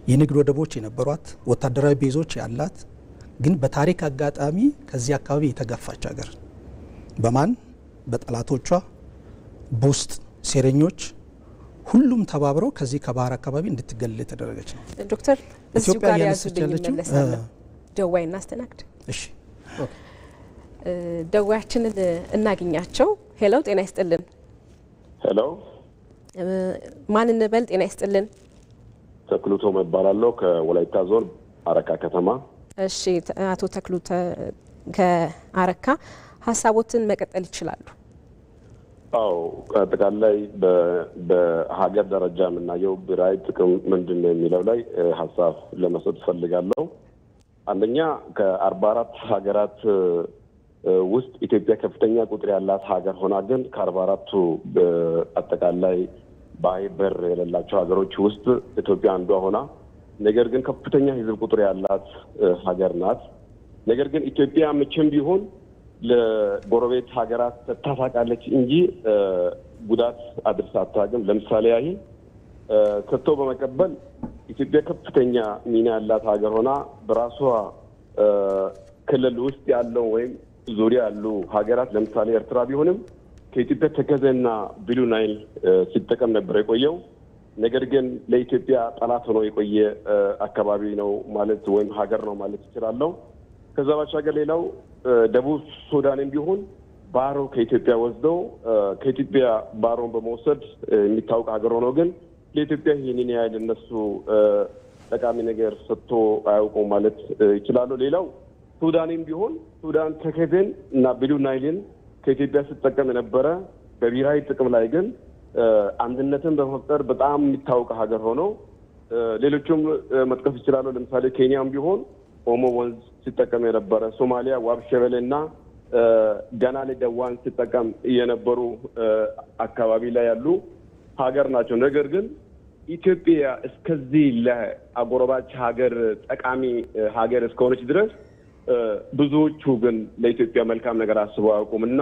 የንግድ ወደቦች የነበሯት ወታደራዊ ቤዞች ያላት ግን በታሪክ አጋጣሚ ከዚህ አካባቢ የተገፋች ሀገር በማን በጠላቶቿ በውስጥ ሴረኞች ሁሉም ተባብረው ከዚህ ከባህር አካባቢ እንድትገለል የተደረገች ነው። ዶክተር እዚሁ ጋር ያዙልኝ መለሳለሁ። ደዋይ እናስተናግድ። እሺ ደዋያችንን እናገኛቸው። ሄሎ፣ ጤና ይስጥልን። ሄሎ፣ ማን እንበል? ጤና ይስጥልን። ተክሉቶ እባላለሁ ከወላይታ ዞን አረካ ከተማ። እሺ አቶ ተክሉቶ ከአረካ ሀሳቦትን መቀጠል ይችላሉ። አዎ፣ አጠቃላይ በሀገር ደረጃ የምናየው ብሔራዊ ጥቅም ምንድን ነው የሚለው ላይ ሀሳብ ለመስጠት ፈልጋለሁ። አንደኛ ከ44 ሀገራት ውስጥ ኢትዮጵያ ከፍተኛ ቁጥር ያላት ሀገር ሆና ግን ከ44ቱ አጠቃላይ ባህር በር የሌላቸው ሀገሮች ውስጥ ኢትዮጵያ አንዷ ሆና ነገር ግን ከፍተኛ ሕዝብ ቁጥር ያላት ሀገር ናት። ነገር ግን ኢትዮጵያ መቼም ቢሆን ለጎረቤት ሀገራት ተታፋቃለች እንጂ ጉዳት አድርሳ አታውቅም። ለምሳሌ ያህል ሰጥቶ በመቀበል ኢትዮጵያ ከፍተኛ ሚና ያላት ሀገር ሆና በራሷ ክልል ውስጥ ያለው ወይም ዙሪያ ያሉ ሀገራት ለምሳሌ ኤርትራ ቢሆንም ከኢትዮጵያ ተከዘና ብሉ ናይል ሲጠቀም ነበር የቆየው። ነገር ግን ለኢትዮጵያ ጠላት ሆኖ የቆየ አካባቢ ነው ማለት ወይም ሀገር ነው ማለት ይችላለሁ። ከዛ ባሻገር ሌላው ደቡብ ሱዳንም ቢሆን ባሮ ከኢትዮጵያ ወስደው ከኢትዮጵያ ባሮን በመውሰድ የሚታወቅ ሀገር ሆኖ ግን ለኢትዮጵያ ይህንን ያህል እነሱ ጠቃሚ ነገር ሰጥቶ አያውቁም ማለት ይችላሉ። ሌላው ሱዳንም ቢሆን ሱዳን ተከዜን እና ብሉ ናይልን ከኢትዮጵያ ስትጠቀም የነበረ በብሔራዊ ጥቅም ላይ ግን አንድነትን በመፍጠር በጣም የሚታወቅ ሀገር ሆኖ ሌሎችም መጥቀስ ይችላሉ። ለምሳሌ ኬንያም ቢሆን ኦሞ ወንዝ ሲጠቀም የነበረ፣ ሶማሊያ ዋብ ሸበሌና ገናሌ ደዋን ሲጠቀም የነበሩ አካባቢ ላይ ያሉ ሀገር ናቸው። ነገር ግን ኢትዮጵያ እስከዚህ ለአጎራባች ሀገር ጠቃሚ ሀገር እስከሆነች ድረስ ብዙዎቹ ግን ለኢትዮጵያ መልካም ነገር አስበው አያውቁም እና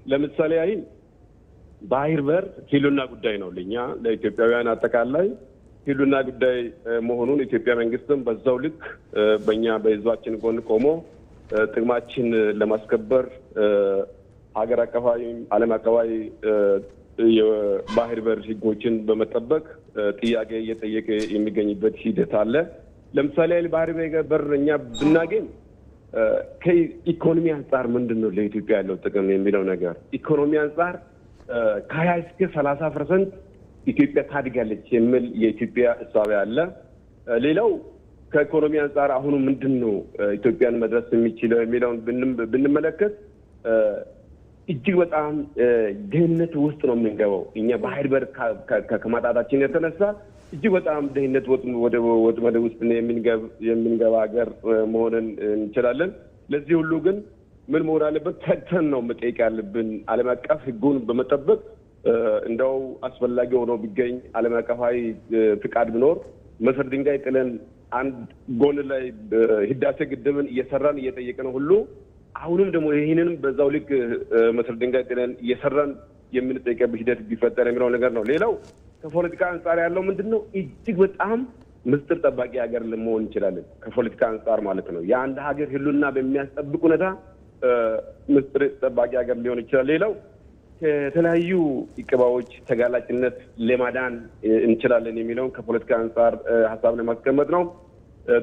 ለምሳሌ ያህል ባህር በር ህልውና ጉዳይ ነው። ለኛ ለኢትዮጵያውያን አጠቃላይ ህልውና ጉዳይ መሆኑን ኢትዮጵያ መንግስትም በዛው ልክ በእኛ በህዝባችን ጎን ቆሞ ጥቅማችን ለማስከበር ሀገር አቀፋዊ ዓለም አቀፋዊ የባህር በር ህጎችን በመጠበቅ ጥያቄ እየጠየቀ የሚገኝበት ሂደት አለ። ለምሳሌ ባህር በር እኛ ብናገኝ ከኢኮኖሚ አንጻር ምንድነው ለኢትዮጵያ ያለው ጥቅም የሚለው ነገር ኢኮኖሚ አንጻር ከ20 እስከ 30% ኢትዮጵያ ታድጋለች የሚል የኢትዮጵያ እሳቤ አለ። ሌላው ከኢኮኖሚ አንጻር አሁኑ ምንድነው ኢትዮጵያን መድረስ የሚችለው የሚለውን ብንመለከት እጅግ በጣም ድህነት ውስጥ ነው የምንገባው። እኛ ባህር በር ከማጣታችን የተነሳ እጅግ በጣም ድህነት ወጥመድ ውስጥ የምንገባ ሀገር መሆንን እንችላለን። ለዚህ ሁሉ ግን ምን መሆን አለበት? ተግተን ነው መጠየቅ ያለብን። ዓለም አቀፍ ህጉን በመጠበቅ እንደው አስፈላጊ ሆኖ ቢገኝ ዓለም አቀፋዊ ፍቃድ ቢኖር መሰረት ድንጋይ ጥለን አንድ ጎን ላይ ህዳሴ ግድብን እየሰራን እየጠየቅን ሁሉ አሁንም ደግሞ ይህንንም በዛው ልክ መሰረት ድንጋይ ጥለን እየሰራን የምንጠይቅበት ሂደት ቢፈጠር የሚለው ነገር ነው። ሌላው ከፖለቲካ አንጻር ያለው ምንድነው? እጅግ በጣም ምስጢር ጠባቂ ሀገር ለመሆን እንችላለን። ከፖለቲካ አንጻር ማለት ነው። የአንድ ሀገር ህልውና በሚያስጠብቅ ሁኔታ ምስጢር ጠባቂ ሀገር ሊሆን ይችላል። ሌላው ከተለያዩ ኢቀባዎች ተጋላጭነት ለማዳን እንችላለን የሚለውን ከፖለቲካ አንጻር ሀሳብ ለማስቀመጥ ነው።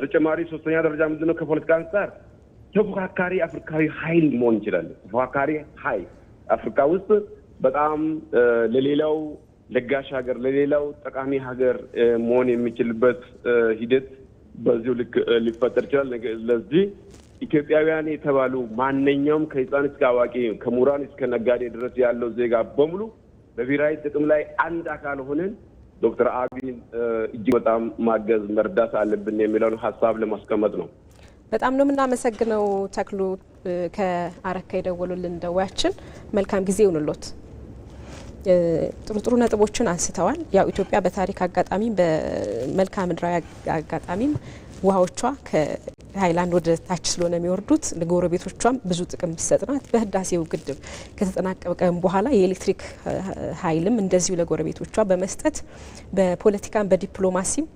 ተጨማሪ ሶስተኛ ደረጃ ምንድነው? ከፖለቲካ አንጻር ተፎካካሪ አፍሪካዊ ኃይል መሆን እንችላለን። ተፎካካሪ ኃይል አፍሪካ ውስጥ በጣም ለሌላው ለጋሽ ሀገር ለሌላው ጠቃሚ ሀገር መሆን የሚችልበት ሂደት በዚሁ ልክ ሊፈጠር ይችላል። ለዚህ ኢትዮጵያውያን የተባሉ ማንኛውም ከህፃን እስከ አዋቂ ከምሁራን እስከ ነጋዴ ድረስ ያለው ዜጋ በሙሉ በብሔራዊ ጥቅም ላይ አንድ አካል ሆነን ዶክተር አብይን እጅግ በጣም ማገዝ መርዳት አለብን የሚለውን ሀሳብ ለማስቀመጥ ነው። በጣም ነው የምናመሰግነው ተክሉ ከአረካ የደወሉልን ደዋያችን። መልካም ጊዜ ይሁንልዎት። ጥሩ ነጥቦችን አንስተዋል። ያው ኢትዮጵያ በታሪክ አጋጣሚ በመልክዓ ምድራዊ አጋጣሚም ውሃዎቿ ከሃይላንድ ወደ ታች ስለሆነ የሚወርዱት ለጎረቤቶቿም ብዙ ጥቅም ቢሰጥናት በህዳሴው ግድብ ከተጠናቀቀ በኋላ የኤሌክትሪክ ኃይልም እንደዚሁ ለጎረቤቶቿ በመስጠት በፖለቲካም በዲፕሎማሲም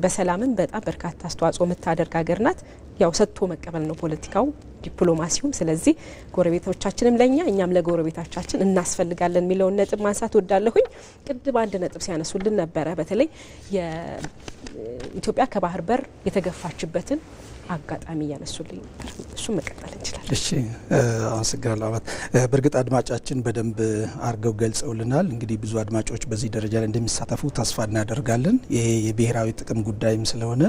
በሰላምም በጣም በርካታ አስተዋጽኦ የምታደርግ ሀገር ናት። ያው ሰጥቶ መቀበል ነው ፖለቲካው ዲፕሎማሲውም። ስለዚህ ጎረቤቶቻችንም ለኛ እኛም ለጎረቤቶቻችን እናስፈልጋለን የሚለውን ነጥብ ማንሳት ወዳለሁኝ። ቅድም አንድ ነጥብ ሲያነሱልን ነበረ። በተለይ የኢትዮጵያ ከባህር በር የተገፋችበትን አጋጣሚ ያነሱልኝ ነበር። እሱም መቀጠል እንችላለን። እሺ አመሰግናለሁ አባት። በእርግጥ አድማጫችን በደንብ አርገው ገልጸውልናል። እንግዲህ ብዙ አድማጮች በዚህ ደረጃ ላይ እንደሚሳተፉ ተስፋ እናደርጋለን። ይሄ የብሔራዊ ጥቅም ጉዳይም ስለሆነ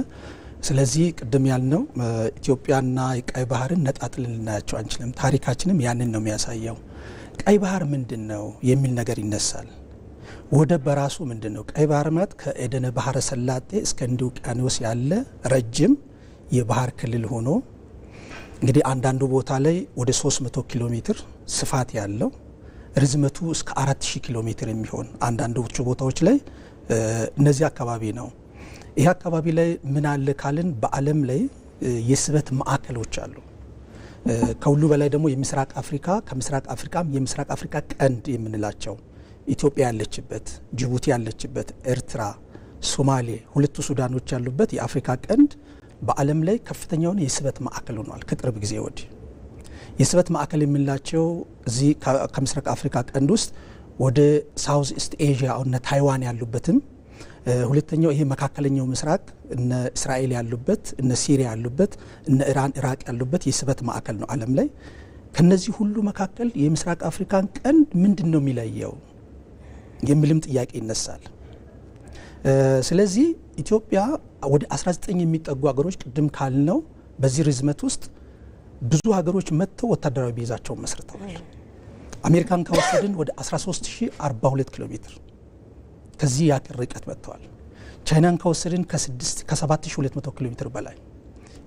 ስለዚህ ቅድም ያልነው ኢትዮጵያና የቀይ ባህርን ነጣጥልን ልናያቸው አንችልም። ታሪካችንም ያንን ነው የሚያሳየው። ቀይ ባህር ምንድነው የሚል ነገር ይነሳል። ወደብ በራሱ ምንድነው? ቀይ ባህር ማለት ከኤደን ባህረ ሰላጤ እስከ ህንድ ውቅያኖስ ያለ ረጅም የባህር ክልል ሆኖ እንግዲህ አንዳንዱ ቦታ ላይ ወደ 300 ኪሎ ሜትር ስፋት ያለው ርዝመቱ እስከ 4000 ኪሎ ሜትር የሚሆን አንዳንዶቹ ቦታዎች ላይ እነዚህ አካባቢ ነው። ይህ አካባቢ ላይ ምን አለ ካልን በዓለም ላይ የስበት ማዕከሎች አሉ። ከሁሉ በላይ ደግሞ የምስራቅ አፍሪካ ከምስራቅ አፍሪካም የምስራቅ አፍሪካ ቀንድ የምንላቸው ኢትዮጵያ ያለችበት፣ ጅቡቲ ያለችበት፣ ኤርትራ፣ ሶማሌ፣ ሁለቱ ሱዳኖች ያሉበት የአፍሪካ ቀንድ በዓለም ላይ ከፍተኛውን የስበት ማዕከል ሆኗል። ከቅርብ ጊዜ ወዲህ የስበት ማዕከል የምንላቸው እዚህ ከምስራቅ አፍሪካ ቀንድ ውስጥ ወደ ሳውዝ ኢስት ኤዥያ እና ታይዋን ያሉበትም፣ ሁለተኛው ይሄ መካከለኛው ምስራቅ እነ እስራኤል ያሉበት፣ እነ ሲሪያ ያሉበት፣ እነ ኢራን ኢራቅ ያሉበት የስበት ማዕከል ነው ዓለም ላይ። ከነዚህ ሁሉ መካከል የምስራቅ አፍሪካን ቀንድ ምንድነው የሚለየው የሚልም ጥያቄ ይነሳል። ስለዚህ ኢትዮጵያ ወደ 19 የሚጠጉ ሀገሮች ቅድም ካልነው በዚህ ርዝመት ውስጥ ብዙ ሀገሮች መጥተው ወታደራዊ ቤዛቸውን መስርተዋል። አሜሪካን ከወሰድን ወደ 13042 ኪሎ ሜትር ከዚህ ያክል ርቀት መጥተዋል። ቻይናን ከወሰድን ከ7200 ኪሎ ሜትር በላይ፣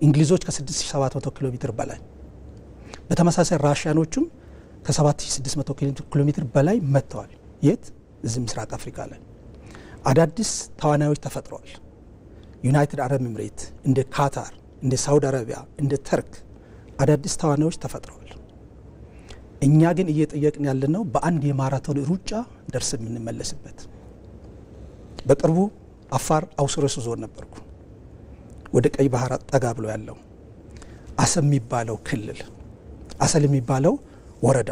እንግሊዞች ከ6700 ኪሎ ሜትር በላይ፣ በተመሳሳይ ራሽያኖቹም ከ7600 ኪሎ ሜትር በላይ መጥተዋል። የት? እዚህ ምስራቅ አፍሪካ ላይ አዳዲስ ተዋናዮች ተፈጥረዋል። ዩናይትድ አረብ ኤምሬት፣ እንደ ካታር፣ እንደ ሳውዲ አረቢያ፣ እንደ ተርክ አዳዲስ ተዋናዮች ተፈጥረዋል። እኛ ግን እየጠየቅን ያለነው በአንድ የማራቶን ሩጫ ደርስ የምንመለስበት። በቅርቡ አፋር አውስረሱ ዞን ነበርኩ። ወደ ቀይ ባህር ጠጋ ብሎ ያለው አሰብ የሚባለው ክልል፣ አሰል የሚባለው ወረዳ፣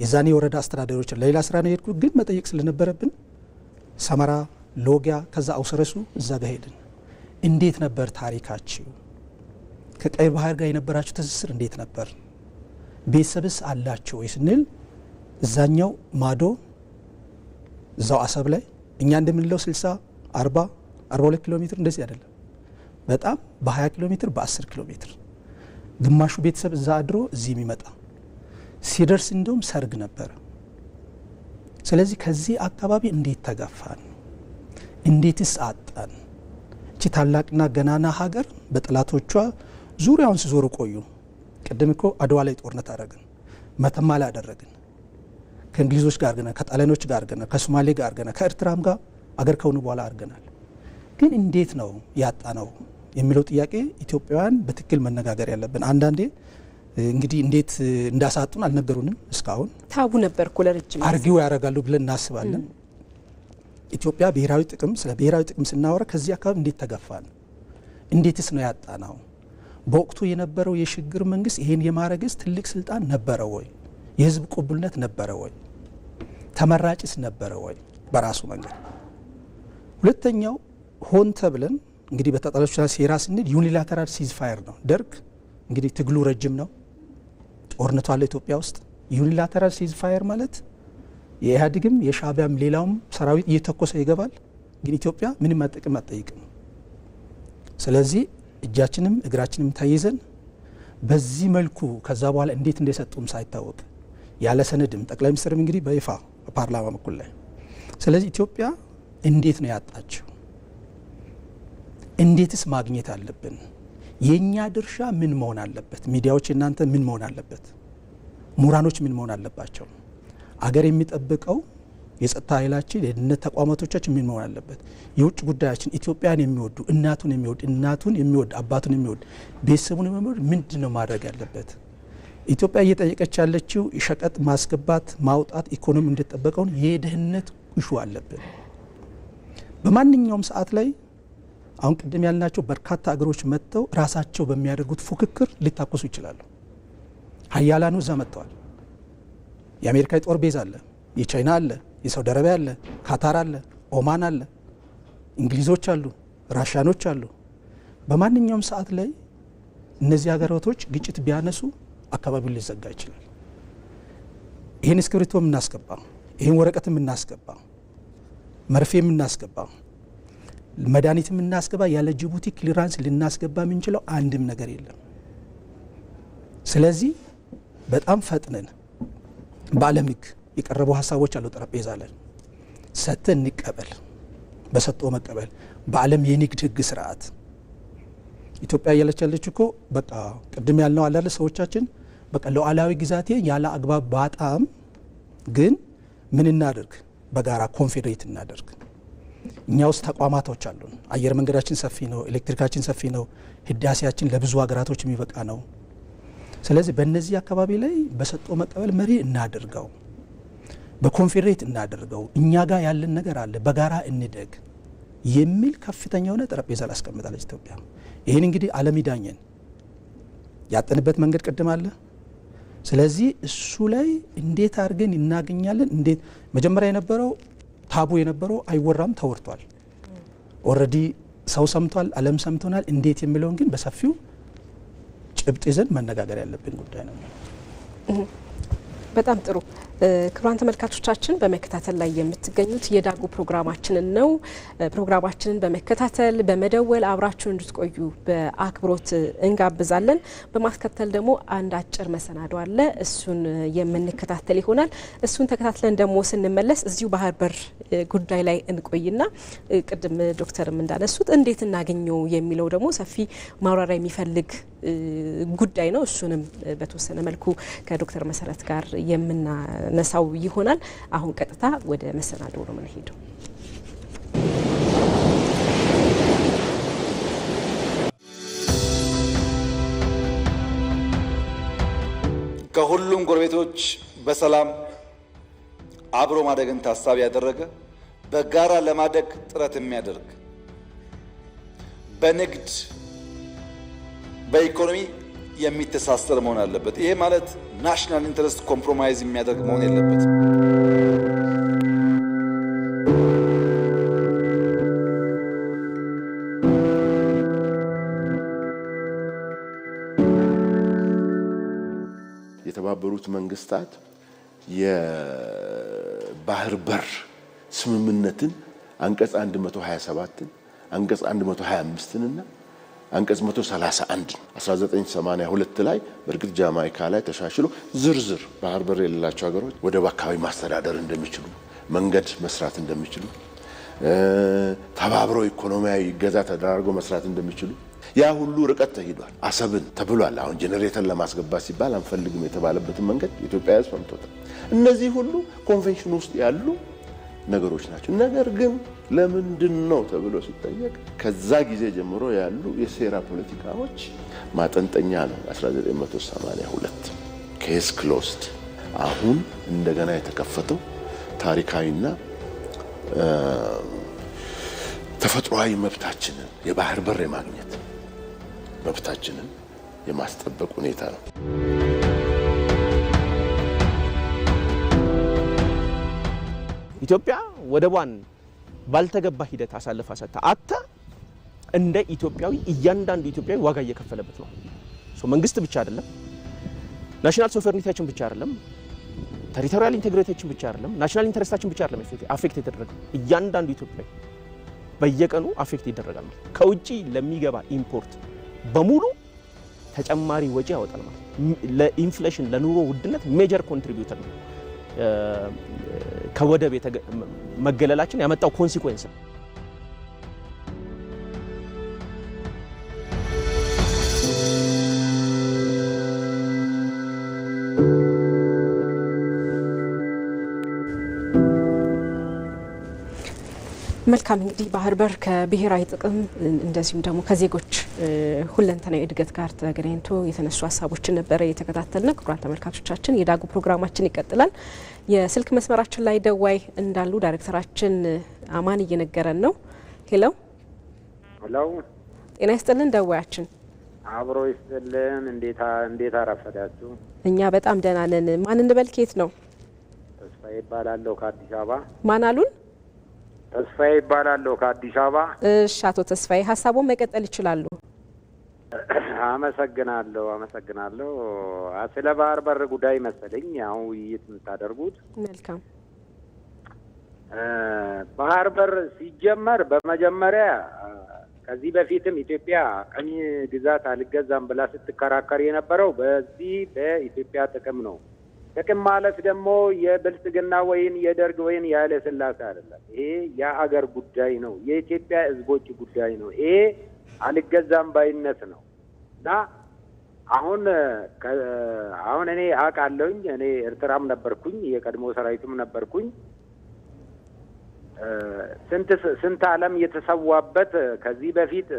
የዛኔ ወረዳ አስተዳዳሪዎች ለሌላ ስራ ነው የሄድኩት፣ ግን መጠየቅ ስለነበረብን ሰመራ፣ ሎጊያ፣ ከዛ አውስረሱ እዛ ጋር ሄድን። እንዴት ነበር ታሪካችሁ? ከቀይ ባህር ጋር የነበራችሁ ትስስር እንዴት ነበር? ቤተሰብስ አላችሁ ወይ ስንል እዛኛው ማዶ እዛው አሰብ ላይ እኛ እንደምንለው 60 40 42 ኪሎ ሜትር እንደዚህ አይደለም። በጣም በ20 ኪሎ ሜትር በ10 ኪሎ ሜትር ግማሹ ቤተሰብ እዛ አድሮ እዚህ የሚመጣ ሲደርስ እንደውም ሰርግ ነበር። ስለዚህ ከዚህ አካባቢ እንዴት ተገፋን? እንዴትስ አጣን? እቺ ታላቅና ገናና ሀገር በጠላቶቿ ዙሪያውን ሲዞሩ ቆዩ። ቅድም እኮ አድዋ ላይ ጦርነት አደረግን፣ መተማ ላይ አደረግን፣ ከእንግሊዞች ጋር አድርገናል፣ ከጣሊያኖች ጋር አድርገናል፣ ከሶማሌ ጋር አድርገናል፣ ከኤርትራም ጋር አገር ከሆኑ በኋላ አድርገናል። ግን እንዴት ነው ያጣነው የሚለው ጥያቄ ኢትዮጵያውያን በትክክል መነጋገር ያለብን። አንዳንዴ እንግዲህ እንዴት እንዳሳጡን አልነገሩንም። እስካሁን ታቡ ነበርኩ ለረጅም አርጊው ያደርጋሉ ብለን እናስባለን። ኢትዮጵያ ብሔራዊ ጥቅም፣ ስለ ብሔራዊ ጥቅም ስናወራ ከዚህ አካባቢ እንዴት ተገፋን? እንዴትስ ነው ያጣነው? በወቅቱ የነበረው የሽግግር መንግስት ይሄን የማረግስ ትልቅ ስልጣን ነበረ ወይ? የህዝብ ቅቡልነት ነበረ ወይ? ተመራጭስ ነበረ ወይ በራሱ መንገድ? ሁለተኛው ሆን ተብለን እንግዲህ በተጣላቾች ሴራ ስንል ዩኒላተራል ሲዝ ፋየር ነው። ደርግ እንግዲህ ትግሉ ረጅም ነው፣ ጦርነቱ አለ ኢትዮጵያ ውስጥ። ዩኒላተራል ሲዝ ፋየር ማለት የኢህአዴግም የሻዕቢያም ሌላውም ሰራዊት እየተኮሰ ይገባል፣ ግን ኢትዮጵያ ምንም ጥቅም አትጠይቅም። ስለዚህ እጃችንም እግራችንም ተይዘን በዚህ መልኩ ከዛ በኋላ እንዴት እንደሰጡም ሳይታወቅ ያለ ሰነድም ጠቅላይ ሚኒስትርም እንግዲህ በይፋ በፓርላማ በኩል ላይ። ስለዚህ ኢትዮጵያ እንዴት ነው ያጣችው? እንዴትስ ማግኘት አለብን? የኛ ድርሻ ምን መሆን አለበት? ሚዲያዎች እናንተ ምን መሆን አለበት? ምሁራኖች ምን መሆን አለባቸው? አገር የሚጠብቀው የጸጥታ ኃይላችን የደህንነት ተቋማቶቻችን ምን መሆን አለበት? የውጭ ጉዳያችን ኢትዮጵያን የሚወዱ እናቱን የሚወድ አባቱን የሚወድ ቤተሰቡን የሚወድ ምንድነው ማድረግ ያለበት? ኢትዮጵያ እየጠየቀች ያለችው ሸቀጥ ማስገባት ማውጣት ኢኮኖሚ እንደተጠበቀውን የደህንነት ኢሹ አለብን። በማንኛውም ሰዓት ላይ አሁን ቅድም ያልናቸው በርካታ አገሮች መጥተው ራሳቸው በሚያደርጉት ፉክክር ሊታኮሱ ይችላሉ። ሀያላኑ እዛ መጥተዋል። የአሜሪካ የጦር ቤዝ አለ፣ የቻይና አለ፣ የሳውዲ አረቢያ አለ፣ ካታር አለ፣ ኦማን አለ፣ እንግሊዞች አሉ፣ ራሽያኖች አሉ። በማንኛውም ሰዓት ላይ እነዚህ ሀገራቶች ግጭት ቢያነሱ አካባቢውን ሊዘጋ ይችላል። ይህን እስክሪብቶ የምናስገባ፣ ይህን ወረቀት የምናስገባ፣ መርፌ የምናስገባ፣ መድኃኒት የምናስገባ ያለ ጅቡቲ ክሊራንስ ልናስገባ የምንችለው አንድም ነገር የለም። ስለዚህ በጣም ፈጥነን በዓለም ሕግ የቀረቡ ሀሳቦች አሉ ጠረጴዛ ላይ ሰጥተን እንቀበል፣ በሰጥቶ መቀበል። በዓለም የንግድ ሕግ ስርዓት ኢትዮጵያ እያለች ያለች እኮ በቃ ቅድም ያልነው አላለ ሰዎቻችን በቃ ሉዓላዊ ግዛቴ ያለ አግባብ ባጣም ግን ምን እናደርግ? በጋራ ኮንፌዴሬት እናደርግ። እኛ ውስጥ ተቋማቶች አሉን። አየር መንገዳችን ሰፊ ነው፣ ኤሌክትሪካችን ሰፊ ነው፣ ህዳሴያችን ለብዙ ሀገራቶች የሚበቃ ነው። ስለዚህ በእነዚህ አካባቢ ላይ በሰጥቶ መቀበል መሪ እናደርገው፣ በኮንፌዴሬት እናደርገው። እኛ ጋር ያለን ነገር አለ፣ በጋራ እንደግ የሚል ከፍተኛ የሆነ ጠረጴዛ ላይ አስቀምጣለች ኢትዮጵያ። ይህን እንግዲህ ዓለም ይዳኘን። ያጠንበት መንገድ ቅድም አለ። ስለዚህ እሱ ላይ እንዴት አድርገን እናገኛለን? እንዴት መጀመሪያ የነበረው ታቡ የነበረው አይወራም ተወርቷል። ኦልሬዲ ሰው ሰምቷል፣ ዓለም ሰምቶናል። እንዴት የሚለውን ግን በሰፊው ጭብጥ ይዘን መነጋገር ያለብን ጉዳይ ነው። በጣም ጥሩ። ክቡራን ተመልካቾቻችን በመከታተል ላይ የምትገኙት የዳጉ ፕሮግራማችንን ነው። ፕሮግራማችንን በመከታተል በመደወል አብራችሁን እንድትቆዩ በአክብሮት እንጋብዛለን። በማስከተል ደግሞ አንድ አጭር መሰናዶ አለ፣ እሱን የምንከታተል ይሆናል። እሱን ተከታትለን ደግሞ ስንመለስ እዚሁ ባህር በር ጉዳይ ላይ እንቆይና ቅድም ዶክተርም እንዳነሱት እንዴት እናገኘው የሚለው ደግሞ ሰፊ ማብራሪያ የሚፈልግ ጉዳይ ነው። እሱንም በተወሰነ መልኩ ከዶክተር መሰረት ጋር የምናነሳው ይሆናል። አሁን ቀጥታ ወደ መሰናዶ ነው የምንሄደው። ከሁሉም ጎረቤቶች በሰላም አብሮ ማደግን ታሳቢ ያደረገ በጋራ ለማደግ ጥረት የሚያደርግ በንግድ በኢኮኖሚ የሚተሳሰር መሆን አለበት። ይሄ ማለት ናሽናል ኢንተረስት ኮምፕሮማይዝ የሚያደርግ መሆን የለበትም። የተባበሩት መንግስታት የባህር በር ስምምነትን አንቀጽ 127ን አንቀጽ 125ን እና አንቀጽ 131 1982 ላይ በርግጥ ጃማይካ ላይ ተሻሽሎ ዝርዝር ባህር በር የሌላቸው ሀገሮች ወደብ አካባቢ ማስተዳደር እንደሚችሉ፣ መንገድ መስራት እንደሚችሉ፣ ተባብረው ኢኮኖሚያዊ ይገዛ ተደራርገው መስራት እንደሚችሉ ያ ሁሉ ርቀት ተሄዷል። አሰብን ተብሏል። አሁን ጄኔሬተር ለማስገባት ሲባል አንፈልግም የተባለበትን መንገድ ኢትዮጵያ ያዝ ፈምቶታል። እነዚህ ሁሉ ኮንቬንሽን ውስጥ ያሉ ነገሮች ናቸው። ነገር ግን ለምንድን ነው ተብሎ ሲጠየቅ ከዛ ጊዜ ጀምሮ ያሉ የሴራ ፖለቲካዎች ማጠንጠኛ ነው። 1982 ኬስ ክሎዝድ። አሁን እንደገና የተከፈተው ታሪካዊና ተፈጥሯዊ መብታችንን የባህር በር የማግኘት መብታችንን የማስጠበቅ ሁኔታ ነው። ኢትዮጵያ ወደቧን ባልተገባ ሂደት አሳልፋ ሰጥታ እንደ ኢትዮጵያዊ እያንዳንዱ ኢትዮጵያዊ ዋጋ እየከፈለበት ነው። መንግስት ብቻ አይደለም፣ ናሽናል ሶቨሬኒቲያችን ብቻ አይደለም፣ ቴሪቶሪያል ኢንቴግሪቲያችን ብቻ አይደለም፣ ናሽናል ኢንተረስታችን ብቻ አይደለም አፌክት የተደረገው። እያንዳንዱ ኢትዮጵያዊ በየቀኑ አፌክት ይደረጋል። ከውጪ ለሚገባ ኢምፖርት በሙሉ ተጨማሪ ወጪ ያወጣል ማለት ለኢንፍሌሽን ለኑሮ ውድነት ሜጀር ኮንትሪቢዩተር ነው። ከወደብ መገለላችን ያመጣው ኮንሲኩዌንስ ነው። መልካም እንግዲህ ባህር በር ከብሔራዊ ጥቅም እንደዚሁም ደግሞ ከዜጎች ሁለንተናዊ እድገት ጋር ተገናኝቶ የተነሱ ሀሳቦችን ነበረ የተከታተልነው። ክቡራን ተመልካቾቻችን የዳጉ ፕሮግራማችን ይቀጥላል። የስልክ መስመራችን ላይ ደዋይ እንዳሉ ዳይሬክተራችን አማን እየነገረን ነው። ሄሎ ሄሎ፣ ጤና ይስጥልን ደዋያችን። አብሮ ይስጥልን። እንዴት አረፈዳችሁ? እኛ በጣም ደህና ነን። ማን እንበል? ከየት ነው? ተስፋዬ ይባላለሁ ከአዲስ አበባ። ማን አሉን? ተስፋዬ ይባላለሁ ከአዲስ አበባ። እሺ አቶ ተስፋዬ ሀሳቡን መቀጠል ይችላሉ። አመሰግናለሁ። ስለ ባህር በር ጉዳይ መሰለኝ አሁን ውይይት የምታደርጉት። መልካም። ባህር በር ሲጀመር በመጀመሪያ ከዚህ በፊትም ኢትዮጵያ ቀኝ ግዛት አልገዛም ብላ ስትከራከር የነበረው በዚህ በኢትዮጵያ ጥቅም ነው። ጥቅም ማለት ደግሞ የብልጽግና ወይን የደርግ ወይን ያለ ስላሴ አይደለም። ይሄ የአገር ጉዳይ ነው፣ የኢትዮጵያ ሕዝቦች ጉዳይ ነው። ይሄ አልገዛም ባይነት ነው እና አሁን እኔ አውቃለሁኝ። እኔ ኤርትራም ነበርኩኝ፣ የቀድሞ ሰራዊቱም ነበርኩኝ። ስንት ዓለም የተሰዋበት ከዚህ በፊት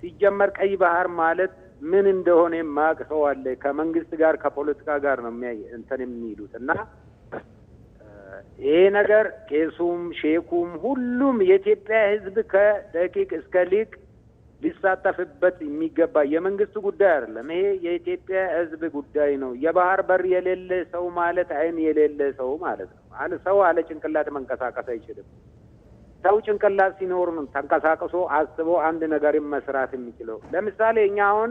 ሲጀመር ቀይ ባህር ማለት ምን እንደሆነ ማቅ ሰው አለ። ከመንግስት ጋር ከፖለቲካ ጋር ነው እንትን የሚሉት እና ይሄ ነገር ቄሱም ሼኩም ሁሉም የኢትዮጵያ ሕዝብ ከደቂቅ እስከ ሊቅ ሊሳተፍበት የሚገባ የመንግስት ጉዳይ አይደለም። ይሄ የኢትዮጵያ ሕዝብ ጉዳይ ነው። የባህር በር የሌለ ሰው ማለት አይን የሌለ ሰው ማለት ነው። ሰው አለ ጭንቅላት መንቀሳቀስ አይችልም። ሰው ጭንቅላት ሲኖር ነው ተንቀሳቅሶ አስቦ አንድ ነገር መስራት የሚችለው። ለምሳሌ እኛ አሁን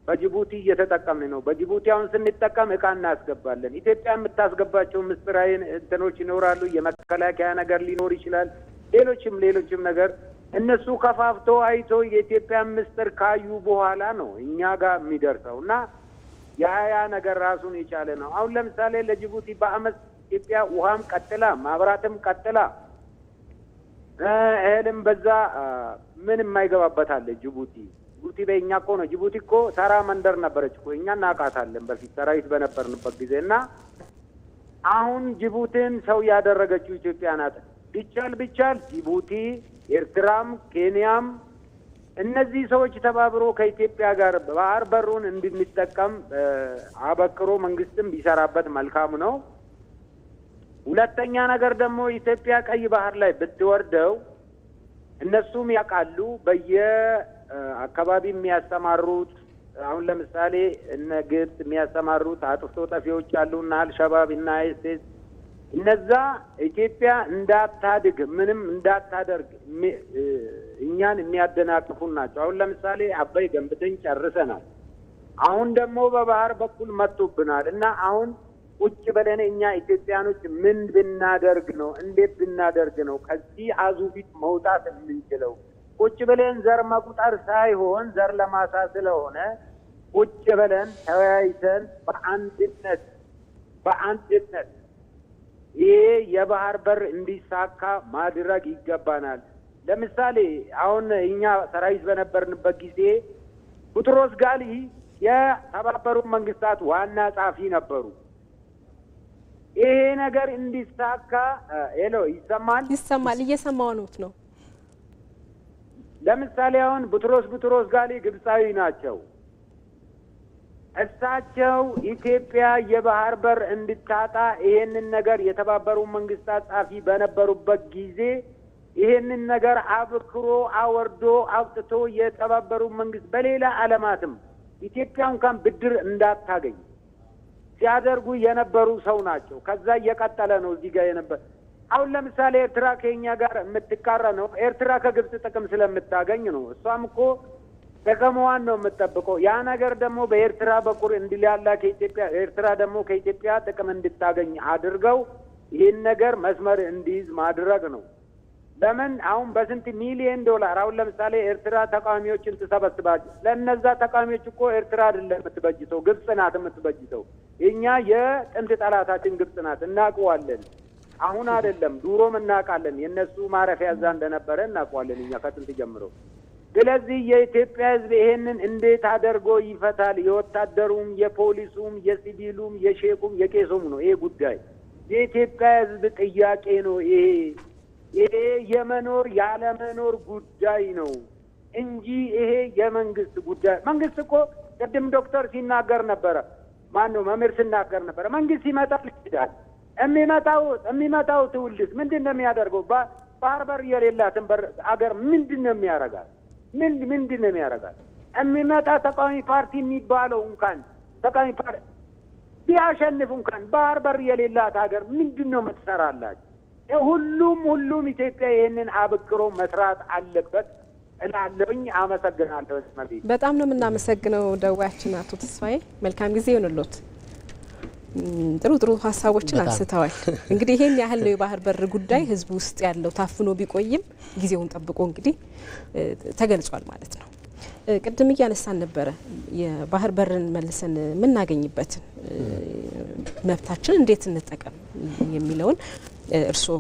በጅቡቲ እየተጠቀምን ነው። በጅቡቲ አሁን ስንጠቀም እቃ እናስገባለን። ኢትዮጵያ የምታስገባቸው ምስጢራዊ እንትኖች ይኖራሉ። የመከላከያ ነገር ሊኖር ይችላል። ሌሎችም ነገር እነሱ ከፋፍቶ አይቶ የኢትዮጵያ ምስጢር ካዩ በኋላ ነው እኛ ጋር የሚደርሰው እና ያ ነገር ራሱን የቻለ ነው። አሁን ለምሳሌ ለጅቡቲ በአመት ኢትዮጵያ ውሃም ቀጥላ ማብራትም ቀጥላ እህልም በዛ ምን የማይገባበት አለ ጅቡቲ በእኛ እኮ ነው። ጅቡቲ እኮ ተራ መንደር ነበረች እኮ እኛ እናውቃታለን በፊት ሰራዊት በነበርንበት ጊዜ እና አሁን ጅቡቲን ሰው ያደረገችው ኢትዮጵያ ናት። ቢቻል ጅቡቲ፣ ኤርትራም፣ ኬንያም እነዚህ ሰዎች ተባብሮ ከኢትዮጵያ ጋር ባህር በሩን እንድንጠቀም አበክሮ መንግስትም ቢሰራበት መልካም ነው። ሁለተኛ ነገር ደግሞ ኢትዮጵያ ቀይ ባህር ላይ ብትወርደው እነሱም ያውቃሉ በየአካባቢ የሚያስተማሩት አሁን ለምሳሌ እነ ግብጽ የሚያስተማሩት አጥፍቶ ጠፊዎች አሉና አልሸባብ እና አይሲስ እነዛ ኢትዮጵያ እንዳታድግ ምንም እንዳታደርግ እኛን የሚያደናቅፉ ናቸው። አሁን ለምሳሌ አባይ ገንብተን ጨርሰናል። አሁን ደግሞ በባህር በኩል መጥቶብናል እና አሁን ቁጭ ብለን እኛ ኢትዮጵያኖች ምን ብናደርግ ነው እንዴት ብናደርግ ነው ከዚህ አዙሪት መውጣት የምንችለው? ቁጭ ብለን ዘር መቁጠር ሳይሆን ዘር ለማሳ ስለሆነ ቁጭ ብለን ተወያይተን በአንድነት ይሄ የባህር በር እንዲሳካ ማድረግ ይገባናል። ለምሳሌ አሁን እኛ ሰራዊት በነበርንበት ጊዜ ቡጥሮስ ጋሊ የተባበሩት መንግስታት ዋና ጸሐፊ ነበሩ። ይሄ ነገር እንዲሳካ ይሰማል እየሰማው ነው። ለምሳሌ አሁን ቡጥሮስ ጋሊ ግብጻዊ ናቸው። እሳቸው ኢትዮጵያ የባህር በር እንድታጣ ይሄንን ነገር የተባበሩት መንግስታት ጸሐፊ በነበሩበት ጊዜ ይሄንን ነገር አብክሮ አወርዶ አውጥቶ የተባበሩት መንግስት በሌላ ዓለማትም ኢትዮጵያ እንኳን ብድር እንዳታገኝ ሲያደርጉ የነበሩ ሰው ናቸው። ከዛ እየቀጠለ ነው እዚህ ጋር የነበረ አሁን ለምሳሌ ኤርትራ ከኛ ጋር የምትቃረነው ኤርትራ ከግብጽ ጥቅም ስለምታገኝ ነው። እሷም እኮ ጥቅሟን ነው የምትጠብቀው። ያ ነገር ደግሞ በኤርትራ በኩል እንዲላላ ከኢትዮጵያ ኤርትራ ደግሞ ከኢትዮጵያ ጥቅም እንድታገኝ አድርገው ይህን ነገር መስመር እንዲይዝ ማድረግ ነው። ለምን አሁን በስንት ሚሊዮን ዶላር አሁን ለምሳሌ ኤርትራ ተቃዋሚዎችን ትሰበስባለች። ለነዛ ተቃዋሚዎች እኮ ኤርትራ አይደለም የምትበጅተው ግብጽ ናት የምትበጅተው። እኛ የጥንት ጠላታችን ግብጽ ናት እናውቀዋለን። አሁን አይደለም ድሮም እናውቃለን። የነሱ ማረፊያ እዛ እንደነበረ እናውቀዋለን እኛ ከጥንት ጀምሮ። ስለዚህ የኢትዮጵያ ሕዝብ ይሄንን እንዴት አድርጎ ይፈታል? የወታደሩም የፖሊሱም የሲቪሉም የሼኩም የቄሱም ነው ይሄ ጉዳይ። የኢትዮጵያ ሕዝብ ጥያቄ ነው ይሄ የመኖር ያለመኖር ጉዳይ ነው እንጂ ይሄ የመንግስት ጉዳይ። መንግስት እኮ ቅድም ዶክተር ሲናገር ነበረ፣ ማነው መምህር ሲናገር ነበረ። መንግስት ይመጣል ይሄዳል። የሚመጣው ትውልድ ምንድን ነው የሚያደርገው? ባህር በር የሌላትን አገር ምንድን ነው የሚያደርጋት? ምንድን ነው የሚያደርጋት? የሚመጣ ተቃዋሚ ፓርቲ የሚባለው እንኳን ተቃዋሚ ፓርቲ ቢያሸንፍ እንኳን ባህር በር የሌላት ሀገር ምንድን ነው የምትሰራላችሁ? ሁሉም ኢትዮጵያ ይሄንን አብክሮ መስራት አለበት እላለሁኝ። አመሰግናለሁ። በጣም ነው የምናመሰግነው ደዋያችን አቶ ተስፋዬ። መልካም ጊዜ ይሁንልዎት። ጥሩ ሀሳቦችን አንስተዋል። እንግዲህ ይሄን ያህል ነው የባህር በር ጉዳይ ህዝብ ውስጥ ያለው ታፍኖ ቢቆይም ጊዜውን ጠብቆ እንግዲህ ተገልጿል ማለት ነው። ቅድም እያነሳን ነበረ የባህር በርን መልሰን የምናገኝበትን መብታችን እንዴት እንጠቀም የሚለውን እርስዎ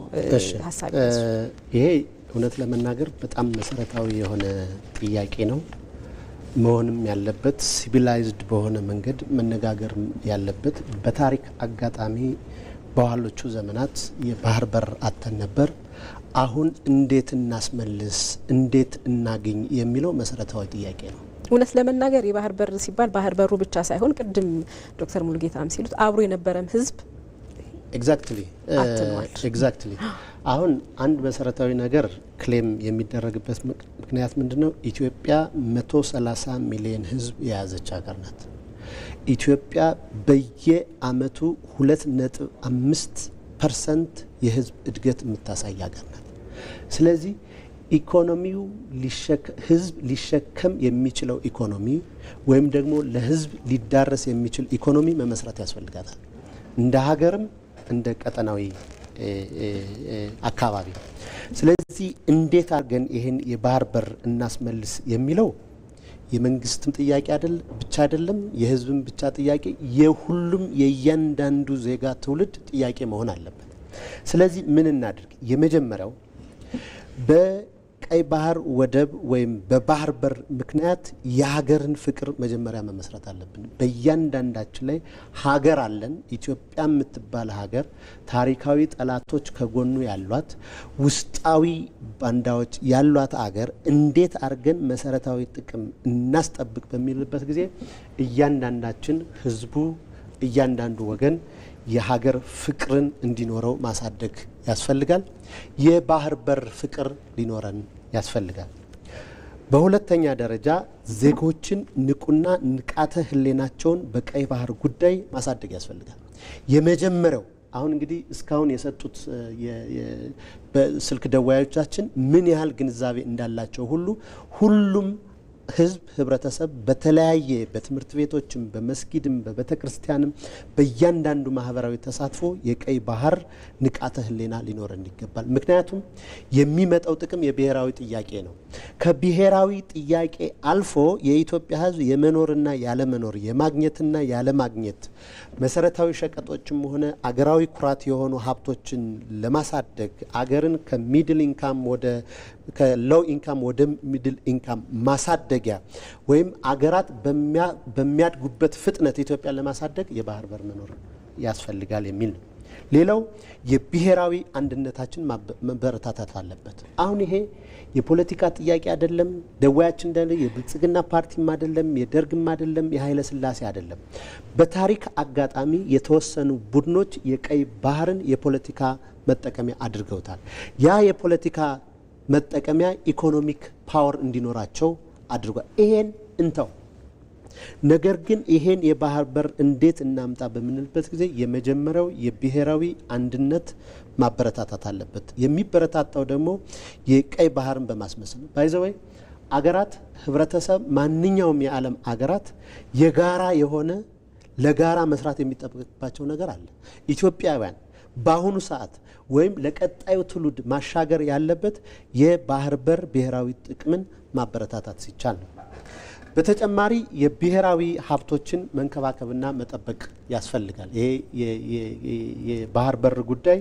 ሀሳብ ይሄ እውነት ለመናገር በጣም መሰረታዊ የሆነ ጥያቄ ነው። መሆንም ያለበት ሲቪላይዝድ በሆነ መንገድ መነጋገር ያለበት። በታሪክ አጋጣሚ በኋሎቹ ዘመናት የባህር በር አተን ነበር። አሁን እንዴት እናስመልስ፣ እንዴት እናገኝ የሚለው መሰረታዊ ጥያቄ ነው። እውነት ለመናገር የባህር በር ሲባል ባህር በሩ ብቻ ሳይሆን ቅድም ዶክተር ሙሉጌታም ሲሉት አብሮ የነበረም ህዝብ ኤግዛክትሊ አሁን አንድ መሰረታዊ ነገር ክሌም የሚደረግበት ምክንያት ምንድነው? ኢትዮጵያ 130 ሚሊዮን ህዝብ የያዘች ሀገር ናት። ኢትዮጵያ በየአመቱ 2.5% የህዝብ እድገት የምታሳይ ሀገር ናት። ስለዚህ ኢኮኖሚው ህዝብ ሊሸከም የሚችለው ኢኮኖሚ ወይም ደግሞ ለህዝብ ሊዳረስ የሚችል ኢኮኖሚ መመስረት ያስፈልጋታል። እንደ ሀገርም እንደ ቀጠናዊ አካባቢ። ስለዚህ እንዴት አድርገን ይሄን የባህር በር እናስመልስ የሚለው የመንግስትም ጥያቄ ብቻ አይደለም፣ የህዝብም ብቻ ጥያቄ፣ የሁሉም የእያንዳንዱ ዜጋ ትውልድ ጥያቄ መሆን አለበት። ስለዚህ ምን እናድርግ? የመጀመሪያው በቀይ ባህር ወደብ ወይም በባህር በር ምክንያት የሀገርን ፍቅር መጀመሪያ መመስረት አለብን። በእያንዳንዳችን ላይ ሀገር አለን። ኢትዮጵያ የምትባል ሀገር ታሪካዊ ጠላቶች ከጎኑ ያሏት፣ ውስጣዊ ባንዳዎች ያሏት ሀገር እንዴት አድርገን መሰረታዊ ጥቅም እናስጠብቅ በሚልበት ጊዜ እያንዳንዳችን ህዝቡ፣ እያንዳንዱ ወገን የሀገር ፍቅርን እንዲኖረው ማሳደግ ያስፈልጋል። የባህር በር ፍቅር ሊኖረን ያስፈልጋል። በሁለተኛ ደረጃ ዜጎችን ንቁና ንቃተ ህሊናቸውን በቀይ ባህር ጉዳይ ማሳደግ ያስፈልጋል። የመጀመሪያው አሁን እንግዲህ እስካሁን የሰጡት በስልክ ደዋዮቻችን ምን ያህል ግንዛቤ እንዳላቸው ሁሉም ህዝብ ህብረተሰብ በተለያየ በትምህርት ቤቶችም በመስጊድም በቤተክርስቲያንም በእያንዳንዱ ማህበራዊ ተሳትፎ የቀይ ባህር ንቃተ ህሊና ሊኖረን ይገባል። ምክንያቱም የሚመጣው ጥቅም የብሔራዊ ጥያቄ ነው። ከብሔራዊ ጥያቄ አልፎ የኢትዮጵያ ህዝብ የመኖርና ያለመኖር የማግኘትና ያለማግኘት መሰረታዊ ሸቀጦችም ሆነ አገራዊ ኩራት የሆኑ ሀብቶችን ለማሳደግ አገርን ከሚድል ኢንካም ወደ ከሎው ኢንካም ወደ ሚድል ኢንካም ማሳደጊያ ወይም አገራት በሚያድጉበት ፍጥነት ኢትዮጵያ ለማሳደግ የባህር በር መኖር ያስፈልጋል የሚል ነው። ሌላው የብሔራዊ አንድነታችን መበረታታት አለበት። አሁን ይሄ የፖለቲካ ጥያቄ አይደለም። ደዋያችን እንዳለ የብልጽግና ፓርቲም አይደለም፣ የደርግም አይደለም፣ የኃይለ ሥላሴ አይደለም። በታሪክ አጋጣሚ የተወሰኑ ቡድኖች የቀይ ባህርን የፖለቲካ መጠቀሚያ አድርገውታል። ያ የፖለቲካ መጠቀሚያ ኢኮኖሚክ ፓወር እንዲኖራቸው አድርጓል። ይሄን እንተው። ነገር ግን ይሄን የባህር በር እንዴት እናምጣ በምንልበት ጊዜ የመጀመሪያው የብሔራዊ አንድነት ማበረታታት አለበት። የሚበረታታው ደግሞ የቀይ ባህርን በማስመሰል ነው። ባይዘወይ አገራት ህብረተሰብ ማንኛውም የዓለም አገራት የጋራ የሆነ ለጋራ መስራት የሚጠበቅባቸው ነገር አለ። ኢትዮጵያውያን በአሁኑ ሰዓት ወይም ለቀጣዩ ትውልድ ማሻገር ያለበት የባህር በር ብሔራዊ ጥቅምን ማበረታታት ሲቻል ነው። በተጨማሪ የብሔራዊ ሀብቶችን መንከባከብና መጠበቅ ያስፈልጋል። ይሄ የባህር በር ጉዳይ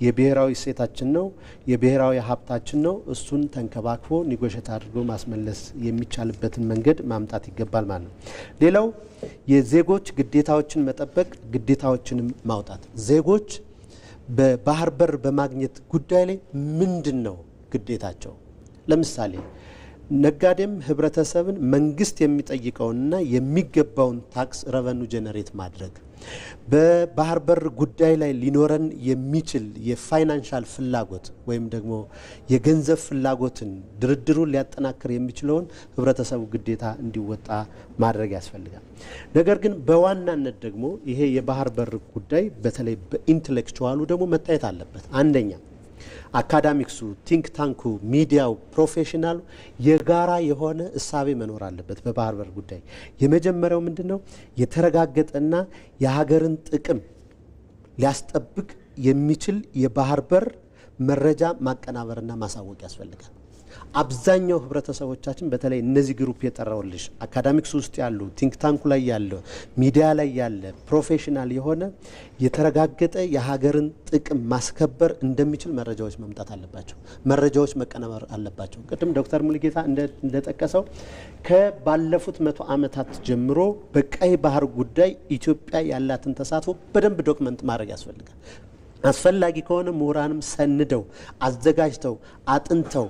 የብሔራዊ እሴታችን ነው፣ የብሔራዊ ሀብታችን ነው። እሱን ተንከባክቦ ኒጎሼት አድርጎ ማስመለስ የሚቻልበትን መንገድ ማምጣት ይገባል ማለት ነው። ሌላው የዜጎች ግዴታዎችን መጠበቅ፣ ግዴታዎችንም ማውጣት። ዜጎች በባህር በር በማግኘት ጉዳይ ላይ ምንድን ነው ግዴታቸው? ለምሳሌ ነጋዴም ህብረተሰብን መንግስት የሚጠይቀውንና የሚገባውን ታክስ ረቨኑ ጀነሬት ማድረግ፣ በባህር በር ጉዳይ ላይ ሊኖረን የሚችል የፋይናንሻል ፍላጎት ወይም ደግሞ የገንዘብ ፍላጎትን ድርድሩን ሊያጠናክር የሚችለውን ህብረተሰቡ ግዴታ እንዲወጣ ማድረግ ያስፈልጋል። ነገር ግን በዋናነት ደግሞ ይሄ የባህር በር ጉዳይ በተለይ በኢንተሌክቹዋሉ ደግሞ መታየት አለበት። አንደኛ አካዳሚክሱ፣ ቲንክ ታንኩ፣ ሚዲያው፣ ፕሮፌሽናሉ የጋራ የሆነ እሳቤ መኖር አለበት በባህር በር ጉዳይ። የመጀመሪያው ምንድነው? የተረጋገጠና የሀገርን ጥቅም ሊያስጠብቅ የሚችል የባህር በር መረጃ ማቀናበርና ማሳወቅ ያስፈልጋል። አብዛኛው ህብረተሰቦቻችን በተለይ እነዚህ ግሩፕ የጠራውልሽ አካዳሚክስ ውስጥ ያሉ ቲንክ ታንኩ ላይ ያለ ሚዲያ ላይ ያለ ፕሮፌሽናል የሆነ የተረጋገጠ የሀገርን ጥቅም ማስከበር እንደሚችል መረጃዎች መምጣት አለባቸው። መረጃዎች መቀናበር አለባቸው። ቅድም ዶክተር ሙሉጌታ እንደጠቀሰው ከባለፉት 100 ዓመታት ጀምሮ በቀይ ባህር ጉዳይ ኢትዮጵያ ያላትን ተሳትፎ በደንብ ዶክመንት ማድረግ ያስፈልጋል። አስፈላጊ ከሆነ ምሁራንም ሰንደው አዘጋጅተው አጥንተው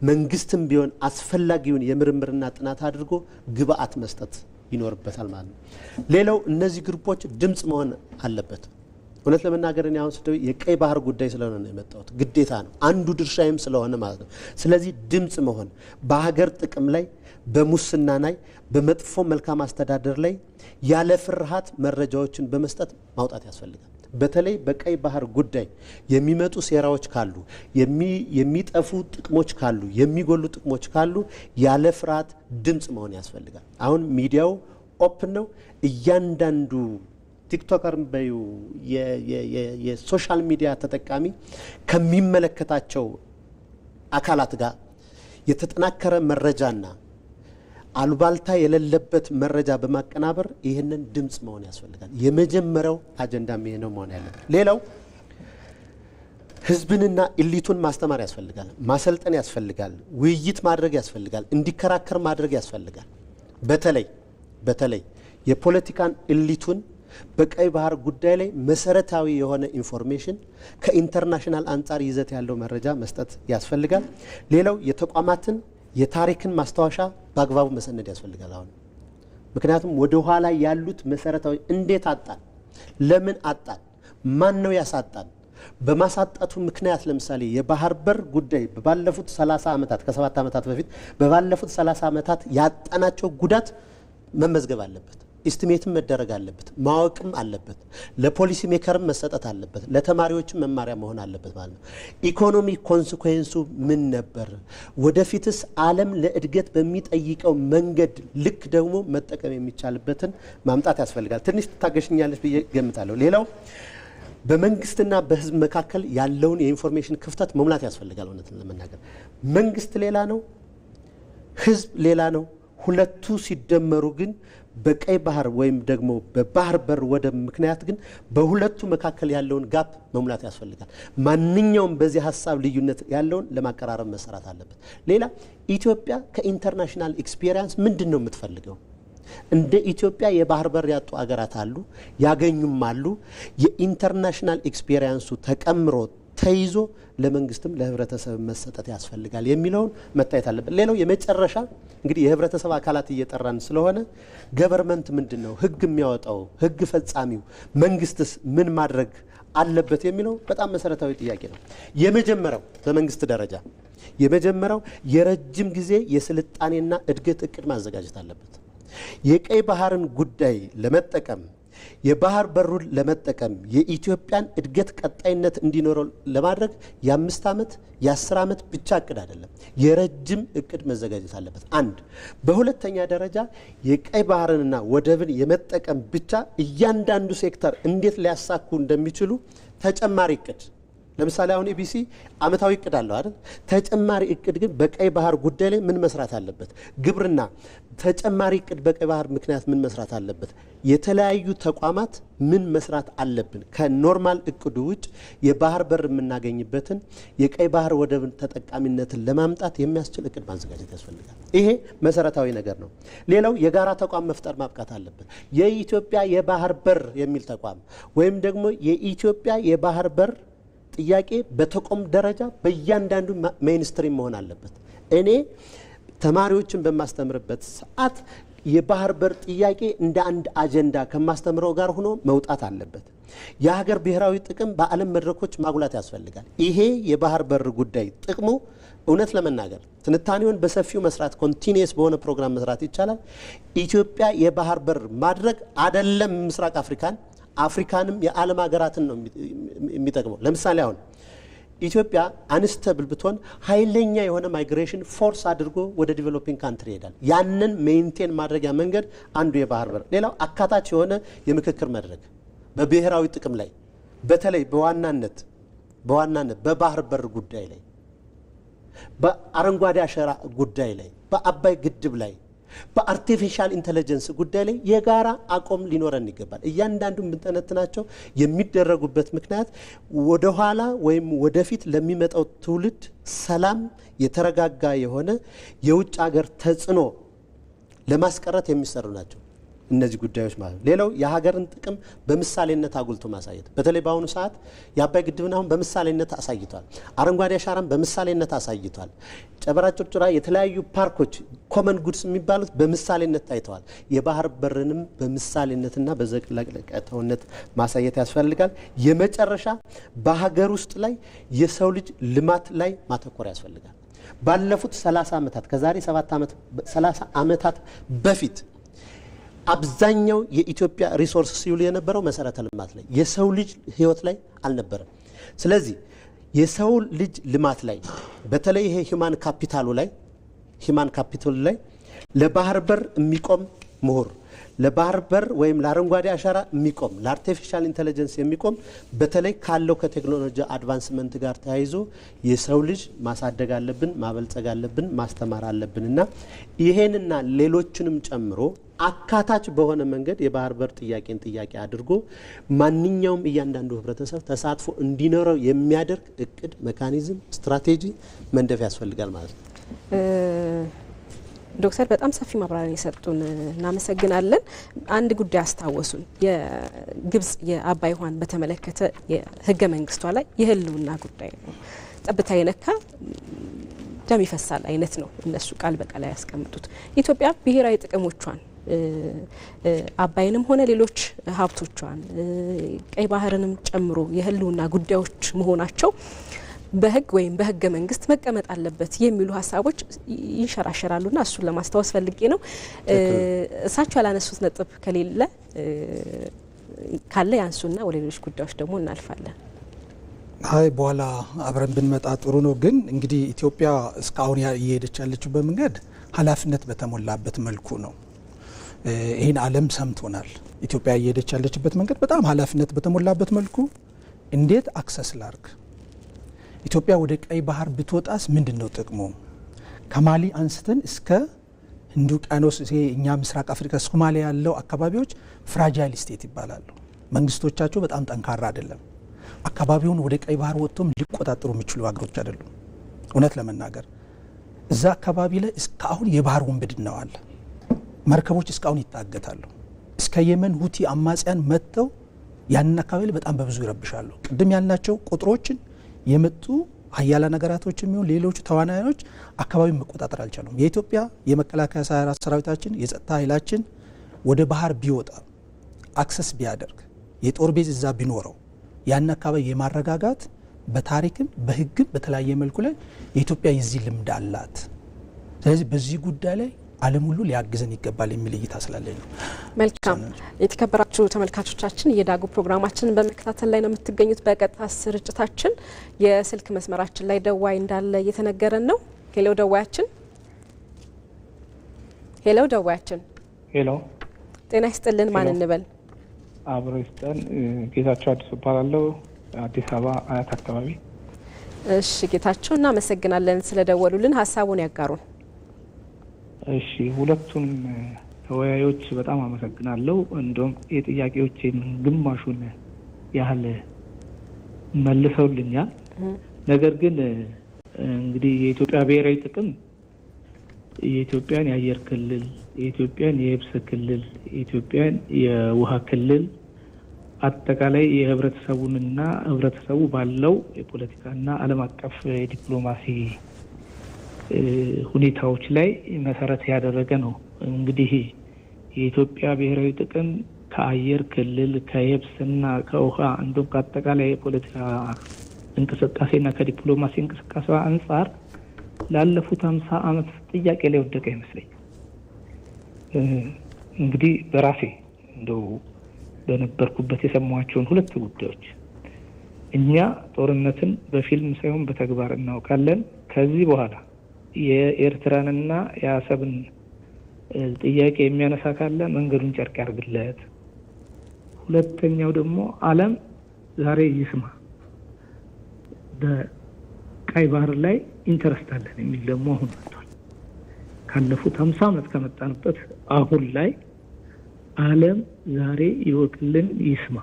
መንግስትም ቢሆን አስፈላጊውን የምርምርና ጥናት አድርጎ ግብአት መስጠት ይኖርበታል ማለት ነው። ሌላው እነዚህ ግሩፖች ድምጽ መሆን አለበት። እውነት ለመናገር እኔ አሁን ስደው የቀይ ባህር ጉዳይ ስለሆነ ነው የመጣሁት፣ ግዴታ ነው፣ አንዱ ድርሻዬም ስለሆነ ማለት ነው። ስለዚህ ድምጽ መሆን በሀገር ጥቅም ላይ፣ በሙስና ላይ፣ በመጥፎ መልካም አስተዳደር ላይ ያለ ፍርሃት መረጃዎችን በመስጠት ማውጣት ያስፈልጋል። በተለይ በቀይ ባህር ጉዳይ የሚመጡ ሴራዎች ካሉ የሚጠፉ ጥቅሞች ካሉ የሚጎሉ ጥቅሞች ካሉ ያለ ፍርሃት ድምጽ መሆን ያስፈልጋል። አሁን ሚዲያው ኦፕን ነው። እያንዳንዱ ቲክቶከርም በዩ የሶሻል ሚዲያ ተጠቃሚ ከሚመለከታቸው አካላት ጋር የተጠናከረ መረጃና አሉባልታ የሌለበት መረጃ በማቀናበር ይህንን ድምጽ መሆን ያስፈልጋል። የመጀመሪያው አጀንዳ ይሄ ነው መሆን ያለበት። ሌላው ህዝብንና ኢሊቱን ማስተማር ያስፈልጋል፣ ማሰልጠን ያስፈልጋል፣ ውይይት ማድረግ ያስፈልጋል፣ እንዲከራከር ማድረግ ያስፈልጋል። በተለይ የፖለቲካን ኢሊቱን በቀይ ባህር ጉዳይ ላይ መሰረታዊ የሆነ ኢንፎርሜሽን ከኢንተርናሽናል አንጻር ይዘት ያለው መረጃ መስጠት ያስፈልጋል። ሌላው የተቋማትን የታሪክን ማስታወሻ በአግባቡ መሰነድ ያስፈልጋል። አሁን ምክንያቱም ወደ ኋላ ያሉት መሰረታዊ እንዴት አጣን፣ ለምን አጣን፣ ማን ነው ያሳጣን፣ በማሳጣቱ ምክንያት ለምሳሌ የባህር በር ጉዳይ በባለፉት 30 ዓመታት ከ7 ዓመታት በፊት በባለፉት 30 ዓመታት ያጣናቸው ጉዳት መመዝገብ አለበት። ኢስቲሜትም መደረግ አለበት፣ ማወቅም አለበት፣ ለፖሊሲ ሜከርም መሰጠት አለበት፣ ለተማሪዎችም መማሪያ መሆን አለበት ማለት ነው። ኢኮኖሚ ኮንሲኩዌንሱ ምን ነበር፣ ወደፊትስ ዓለም ለእድገት በሚጠይቀው መንገድ ልክ ደግሞ መጠቀም የሚቻልበትን ማምጣት ያስፈልጋል። ትንሽ ታገሽኛለች ብዬ ገምታለሁ። ሌላው በመንግስትና በህዝብ መካከል ያለውን የኢንፎርሜሽን ክፍተት መሙላት ያስፈልጋል። እውነትን ለመናገር መንግስት ሌላ ነው፣ ህዝብ ሌላ ነው። ሁለቱ ሲደመሩ ግን በቀይ ባህር ወይም ደግሞ በባህር በር ወደብ ምክንያት ግን በሁለቱ መካከል ያለውን ጋፕ መሙላት ያስፈልጋል። ማንኛውም በዚህ ሀሳብ ልዩነት ያለውን ለማቀራረብ መሰራት አለበት። ሌላ ኢትዮጵያ ከኢንተርናሽናል ኤክስፒሪየንስ ምንድነው የምትፈልገው? እንደ ኢትዮጵያ የባህር በር ያጡ አገራት አሉ፣ ያገኙም አሉ። የኢንተርናሽናል ኤክስፒሪየንሱ ተቀምሮ ተይዞ ለመንግስትም ለህብረተሰብ መሰጠት ያስፈልጋል የሚለውን መታየት አለበት። ሌላው የመጨረሻ እንግዲህ የህብረተሰብ አካላት እየጠራን ስለሆነ ገቨርንመንት ምንድነው ህግ የሚያወጣው፣ ህግ ፈጻሚው መንግስትስ ምን ማድረግ አለበት የሚለው በጣም መሰረታዊ ጥያቄ ነው። የመጀመሪያው በመንግስት ደረጃ የመጀመሪያው የረጅም ጊዜ የስልጣኔና እድገት እቅድ ማዘጋጀት አለበት። የቀይ ባህርን ጉዳይ ለመጠቀም የባህር በሩን ለመጠቀም የኢትዮጵያን እድገት ቀጣይነት እንዲኖረው ለማድረግ የ5 ዓመት የ10 ዓመት ብቻ እቅድ አይደለም፣ የረጅም እቅድ መዘጋጀት አለበት። አንድ በሁለተኛ ደረጃ የቀይ ባህርንና ወደብን የመጠቀም ብቻ እያንዳንዱ ሴክተር እንዴት ሊያሳኩ እንደሚችሉ ተጨማሪ እቅድ ለምሳሌ አሁን ኢቢሲ አመታዊ እቅድ አለው አይደል? ተጨማሪ እቅድ ግን በቀይ ባህር ጉዳይ ላይ ምን መስራት አለበት? ግብርና ተጨማሪ እቅድ በቀይ ባህር ምክንያት ምን መስራት አለበት? የተለያዩ ተቋማት ምን መስራት አለብን? ከኖርማል እቅዱ ውጭ የባህር በር የምናገኝበትን የቀይ ባህር ወደብን ተጠቃሚነትን ለማምጣት የሚያስችል እቅድ ማዘጋጀት ያስፈልጋል። ይሄ መሰረታዊ ነገር ነው። ሌላው የጋራ ተቋም መፍጠር ማብቃት አለበት። የኢትዮጵያ የባህር በር የሚል ተቋም ወይም ደግሞ የኢትዮጵያ የባህር በር ጥያቄ በተቋም ደረጃ በእያንዳንዱ ሜይንስትሪም መሆን አለበት። እኔ ተማሪዎችን በማስተምርበት ሰዓት የባህር በር ጥያቄ እንደ አንድ አጀንዳ ከማስተምረው ጋር ሆኖ መውጣት አለበት። የሀገር ብሔራዊ ጥቅም በዓለም መድረኮች ማጉላት ያስፈልጋል። ይሄ የባህር በር ጉዳይ ጥቅሙ እውነት ለመናገር ትንታኔውን በሰፊው መስራት ኮንቲኒየስ በሆነ ፕሮግራም መስራት ይቻላል። ኢትዮጵያ የባህር በር ማድረግ አይደለም ምስራቅ አፍሪካንም የዓለም ሀገራትን ነው የሚጠቅመው። ለምሳሌ አሁን ኢትዮጵያ አንስተብል ብትሆን ኃይለኛ የሆነ ማይግሬሽን ፎርስ አድርጎ ወደ ዲቨሎፒንግ ካንትሪ ይሄዳል። ያንን ሜንቴን ማድረጊያ መንገድ አንዱ የባህር በር። ሌላው አካታች የሆነ የምክክር መድረክ በብሔራዊ ጥቅም ላይ በተለይ በዋናነት በባህር በር ጉዳይ ላይ፣ በአረንጓዴ አሻራ ጉዳይ ላይ፣ በአባይ ግድብ ላይ፣ በአርቲፊሻል ኢንተለጀንስ ጉዳይ ላይ የጋራ አቋም ሊኖረን ይገባል። እያንዳንዱ የምንተነትናቸው የሚደረጉበት ምክንያት ወደ ኋላ ወይም ወደፊት ለሚመጣው ትውልድ ሰላም የተረጋጋ የሆነ የውጭ ሀገር ተጽዕኖ ለማስቀረት የሚሰሩ ናቸው እነዚህ ጉዳዮች ማለት ነው። ሌላው የሀገርን ጥቅም በምሳሌነት አጉልቶ ማሳየት። በተለይ በአሁኑ ሰዓት የአባይ ግድብን አሁን በምሳሌነት አሳይቷል። አረንጓዴ አሻራን በምሳሌነት አሳይቷል። ጨበራ ጩርጩራ የተለያዩ ፓርኮች ኮመን ጉድስ የሚባሉት በምሳሌነት ታይተዋል። የባህር በርንም በምሳሌነትና በዘላቂነት ማሳየት ያስፈልጋል። የመጨረሻ በሀገር ውስጥ ላይ የሰው ልጅ ልማት ላይ ማተኮር ያስፈልጋል። ባለፉት 30 ዓመታት ከዛሬ 30 ዓመታት በፊት አብዛኛው የኢትዮጵያ ሪሶርስ ሲውል የነበረው መሰረተ ልማት ላይ የሰው ልጅ ህይወት ላይ አልነበረም። ስለዚህ የሰው ልጅ ልማት ላይ በተለይ ይሄ ሂማን ካፒታሉ ላይ ለባህር በር የሚቆም ምሁር ለባህር በር ወይም ለአረንጓዴ አሻራ የሚቆም ለአርቲፊሻል ኢንተለጀንስ የሚቆም በተለይ ካለው ከቴክኖሎጂ አድቫንስመንት ጋር ተያይዞ የሰው ልጅ ማሳደግ አለብን፣ ማበልጸግ አለብን፣ ማስተማር አለብንና ይሄንና ሌሎችንም ጨምሮ አካታች በሆነ መንገድ የባህር በር ጥያቄን ጥያቄ አድርጎ ማንኛውም እያንዳንዱ ህብረተሰብ ተሳትፎ እንዲኖረው የሚያደርግ እቅድ፣ ሜካኒዝም፣ ስትራቴጂ መንደፍ ያስፈልጋል ማለት ነው። ዶክተር በጣም ሰፊ ማብራሪያ የሰጡን እናመሰግናለን። አንድ ጉዳይ አስታወሱን። የግብጽ የአባይ ውሃን በተመለከተ የህገ መንግስቷ ላይ የህልውና ጉዳይ ነው። ጠብታ የነካ ደም ይፈሳል አይነት ነው እነሱ ቃል በቃል ያስቀምጡት። ኢትዮጵያ ብሔራዊ ጥቅሞቿን አባይንም ሆነ ሌሎች ሀብቶቿን ቀይ ባህርንም ጨምሮ የህልውና ጉዳዮች መሆናቸው በህግ ወይም በህገ መንግስት መቀመጥ አለበት የሚሉ ሀሳቦች ይንሸራሸራሉና እሱን ለማስታወስ ፈልጌ ነው። እሳቸው ያላነሱት ነጥብ ከሌለ ካለ ያንሱና ወደ ሌሎች ጉዳዮች ደግሞ እናልፋለን። አይ በኋላ አብረን ብንመጣ ጥሩ ነው። ግን እንግዲህ ኢትዮጵያ እስካሁን እየሄደች ያለችው በመንገድ ኃላፊነት በተሞላበት መልኩ ነው። ይህን ዓለም ሰምቶናል። ኢትዮጵያ እየሄደች ያለችበት መንገድ በጣም ኃላፊነት በተሞላበት መልኩ እንዴት አክሰስ ላርግ ኢትዮጵያ ወደ ቀይ ባህር ብትወጣስ ምንድነው ጥቅሙ? ከማሊ አንስተን እስከ ህንድ ውቅያኖስ እኛ ምስራቅ አፍሪካ ሶማሊያ ያለው አካባቢዎች ፍራጃይል ስቴት ይባላሉ። መንግስቶቻቸው በጣም ጠንካራ አይደለም። አካባቢውን ወደ ቀይ ባህር ወጥቶም ሊቆጣጠሩ የሚችሉ ሀገሮች አይደሉም። እውነት ለመናገር እዛ አካባቢ ላይ እስካሁን የባህር ውንብድናው አለ። መርከቦች እስካሁን ይታገታሉ። እስከ የመን ሁቲ አማጽያን መጥተው ያንን አካባቢ በጣም በብዙ ይረብሻሉ። ቅድም ያልናቸው ቁጥሮችን የመጡ ሀያላ ነገራቶች የሚሆን ሌሎች ተዋናዮች አካባቢውን መቆጣጠር አልቻሉም። የኢትዮጵያ የመከላከያ ሰራዊታችን የጸጥታ ኃይላችን ወደ ባህር ቢወጣ አክሰስ ቢያደርግ የጦር ቤዝ እዛ ቢኖረው ያን አካባቢ የማረጋጋት በታሪክም በህግም በተለያየ መልኩ ላይ የኢትዮጵያ የዚህ ልምድ አላት። ስለዚህ በዚህ ጉዳይ ላይ ዓለም ሁሉ ሊያግዘን ይገባል የሚል እይታ ስላለኝ ነው። መልካም የተከበራችሁ ተመልካቾቻችን የዳጉ ፕሮግራማችንን በመከታተል ላይ ነው የምትገኙት። በቀጥታ ስርጭታችን የስልክ መስመራችን ላይ ደዋይ እንዳለ እየተነገረን ነው። ሄሎ ደዋያችን፣ ሄሎ ደዋያችን፣ ሄሎ ጤና ይስጥልን። ማን እንበል? አብሮ ይስጠን። ጌታቸው አዲስ እባላለሁ፣ አዲስ አበባ አያት አካባቢ። እሺ ጌታቸው እናመሰግናለን ስለደወሉልን። ሀሳቡን ያጋሩን። እሺ ሁለቱም ተወያዮች በጣም አመሰግናለሁ። እንደውም የጥያቄዎችን ግማሹን ያህል መልሰውልኛል። ነገር ግን እንግዲህ የኢትዮጵያ ብሔራዊ ጥቅም የኢትዮጵያን የአየር ክልል፣ የኢትዮጵያን የየብስ ክልል፣ የኢትዮጵያን የውሃ ክልል አጠቃላይ የህብረተሰቡንና ህብረተሰቡ ባለው የፖለቲካና ዓለም አቀፍ የዲፕሎማሲ ሁኔታዎች ላይ መሰረት ያደረገ ነው። እንግዲህ የኢትዮጵያ ብሔራዊ ጥቅም ከአየር ክልል ከየብስና ከውሃ እንዲሁም ከአጠቃላይ የፖለቲካ እንቅስቃሴና ከዲፕሎማሲ እንቅስቃሴ አንጻር ላለፉት 50 ዓመት ጥያቄ ላይ ወደቀ ይመስለኛል። እንግዲህ በራሴ እንደው በነበርኩበት የሰማኋቸውን ሁለት ጉዳዮች እኛ ጦርነትን በፊልም ሳይሆን በተግባር እናውቃለን። ከዚህ በኋላ የኤርትራንና የአሰብን ጥያቄ የሚያነሳ ካለ መንገዱን ጨርቅ ያርግለት። ሁለተኛው ደግሞ ዓለም ዛሬ ይስማ፣ በቀይ ባህር ላይ ኢንተረስት አለን የሚል ደግሞ አሁን መጥቷል። ካለፉት 50 ዓመት ከመጣንበት አሁን ላይ ዓለም ዛሬ ይወቅልን፣ ይስማ፣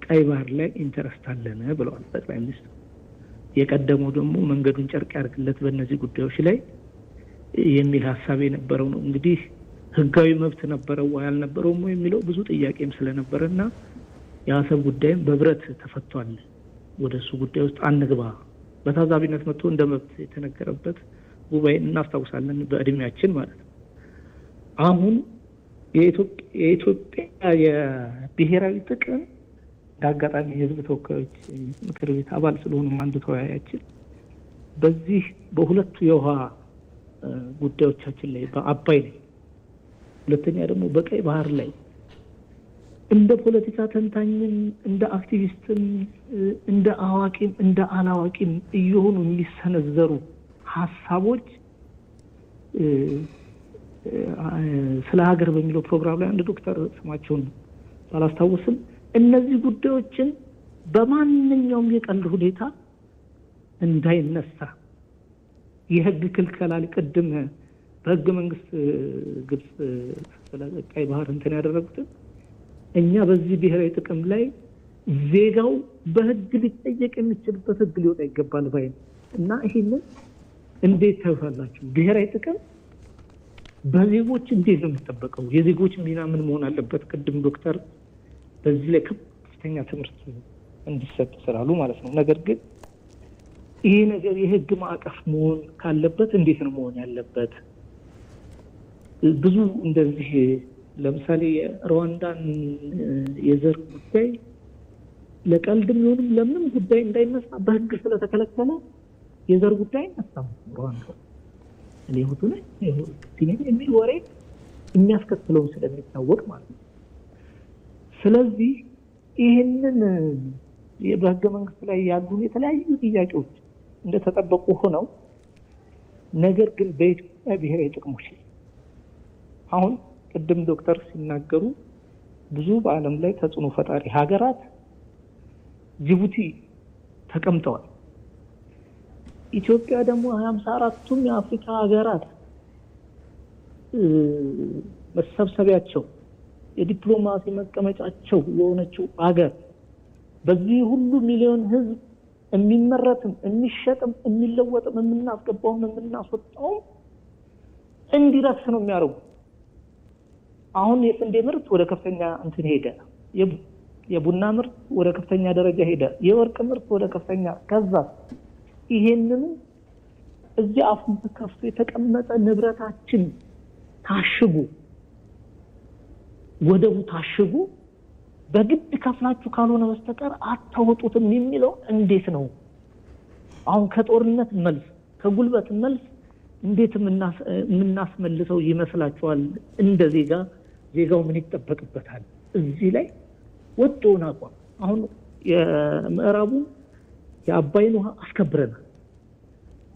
ቀይ ባህር ላይ ኢንተረስት አለን ብለዋል ጠቅላይ ሚኒስትሩ። የቀደመው ደግሞ መንገዱን ጨርቅ ያርግለት በእነዚህ ጉዳዮች ላይ የሚል ሀሳብ የነበረው ነው። እንግዲህ ህጋዊ መብት ነበረው ወይ አልነበረውም የሚለው ብዙ ጥያቄም ስለነበረና የአሰብ ጉዳይም በብረት ተፈቷል። ወደሱ ጉዳይ ውስጥ አንግባ በታዛቢነት መጥቶ እንደ መብት የተነገረበት ጉባኤ እናስታውሳለን፣ በእድሜያችን ማለት ነው። አሁን የኢትዮጵያ የብሔራዊ ጥቅም እንዳጋጣሚ የህዝብ ተወካዮች ምክር ቤት አባል ስለሆኑ አንዱ ተወያያችን በዚህ በሁለቱ የውሃ ጉዳዮቻችን ላይ በአባይ ላይ ሁለተኛ ደግሞ በቀይ ባህር ላይ እንደ ፖለቲካ ተንታኝም እንደ አክቲቪስትም እንደ አዋቂም እንደ አላዋቂም እየሆኑ የሚሰነዘሩ ሀሳቦች ስለ ሀገር በሚለው ፕሮግራም ላይ አንድ ዶክተር ስማቸውን ባላስታውስም እነዚህ ጉዳዮችን በማንኛውም የቀልድ ሁኔታ እንዳይነሳ የህግ ክልከላ ቅድም በህገ መንግስት ግብጽ ስለ ቀይ ባህር እንትን ያደረጉትን እኛ በዚህ ብሔራዊ ጥቅም ላይ ዜጋው በህግ ሊጠየቅ የሚችልበት ህግ ሊወጣ ይገባል ባይ እና ይሄንን እንዴት ታዩታላችሁ? ብሔራዊ ጥቅም በዜጎች እንዴት ነው የሚጠበቀው? የዜጎች ሚና ምን መሆን አለበት? ቅድም ዶክተር በዚህ ላይ ከፍተኛ ትምህርት እንዲሰጥ ስላሉ ማለት ነው። ነገር ግን ይሄ ነገር የህግ ማዕቀፍ መሆን ካለበት እንዴት ነው መሆን ያለበት? ብዙ እንደዚህ ለምሳሌ ሩዋንዳን የዘር ጉዳይ ለቀልድም ይሁንም ለምንም ጉዳይ እንዳይነሳ በህግ ስለተከለከለ የዘር ጉዳይ አይነሳም። ሩዋንዳ ለይሁቱ ላይ የሚል ወሬ የሚያስከትለው ስለሚታወቅ ማለት ነው። ስለዚህ ይሄንን በህገ መንግስት ላይ ያሉ የተለያዩ ጥያቄዎች እንደተጠበቁ ሆነው ነገር ግን በኢትዮጵያ ብሔራዊ ጥቅሞች አሁን ቅድም ዶክተር ሲናገሩ ብዙ በዓለም ላይ ተጽዕኖ ፈጣሪ ሀገራት ጅቡቲ ተቀምጠዋል። ኢትዮጵያ ደግሞ 54ቱም የአፍሪካ ሀገራት መሰብሰቢያቸው የዲፕሎማሲ መቀመጫቸው የሆነችው ሀገር በዚህ ሁሉ ሚሊዮን ህዝብ የሚመረትም የሚሸጥም የሚለወጥም የምናስገባውም የምናስወጣው እንዲረክስ ነው የሚያደርጉ። አሁን የስንዴ ምርት ወደ ከፍተኛ እንትን ሄደ፣ የቡና ምርት ወደ ከፍተኛ ደረጃ ሄደ፣ የወርቅ ምርት ወደ ከፍተኛ ከዛ ይሄንን እዚህ አፉን ተከፍቶ የተቀመጠ ንብረታችን ታሽጉ ወደቡ ታሽጉ በግድ ከፍላችሁ ካልሆነ በስተቀር አታወጡትም የሚለው እንዴት ነው? አሁን ከጦርነት መልስ ከጉልበት መልስ እንዴት የምናስመልሰው ይመስላችኋል? እንደ ዜጋው ምን ይጠበቅበታል? እዚህ ላይ ወጥቶና አቋም አሁን የምዕራቡ የአባይን ውሃ አስከብረናል።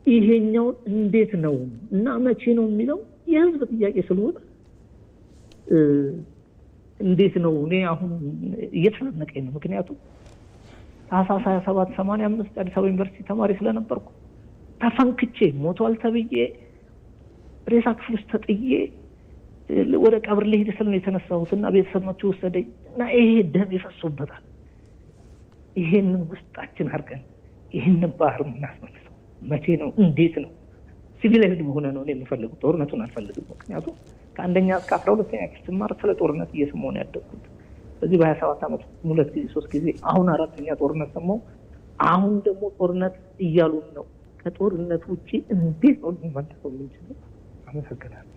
ይሄኛው እንዴት ነው እና መቼ ነው የሚለው የህዝብ ጥያቄ ስለሆነ እንዴት ነው እኔ አሁን እየተናነቀኝ ነው። ምክንያቱም ታህሳስ 27 85 አዲስ አበባ ዩኒቨርሲቲ ተማሪ ስለነበርኩ ተፈንክቼ ሞቷል ተብዬ ሬሳ ክፍል ውስጥ ተጥዬ ወደ ቀብር ልሄድ ስል ነው የተነሳሁትና ቤተሰብ መጥቶ ወሰደኝ እና ይሄ ደም ይፈሶበታል። ይሄንን ውስጣችን አድርገን ይሄንን ባህር እናስመልሰው መቼ ነው? እንዴት ነው? ሲቪላይዝድ በሆነ ነው እኔ የምፈልገው። ጦርነቱን አልፈልግም። ምክንያቱም ከአንደኛ እስከ 12ኛ ክፍል ስማር ስለ ጦርነት እየሰማሁ ነው ያደግኩት። በዚህ በ27 ዓመት 2 ጊዜ 3 ጊዜ አሁን 4ኛ ጦርነት ሰማሁ። አሁን ደግሞ ጦርነት እያሉ ነው። ከጦርነት ውጪ እንዴት ነው ልንመልሰው የምንችለው? አመሰግናለሁ።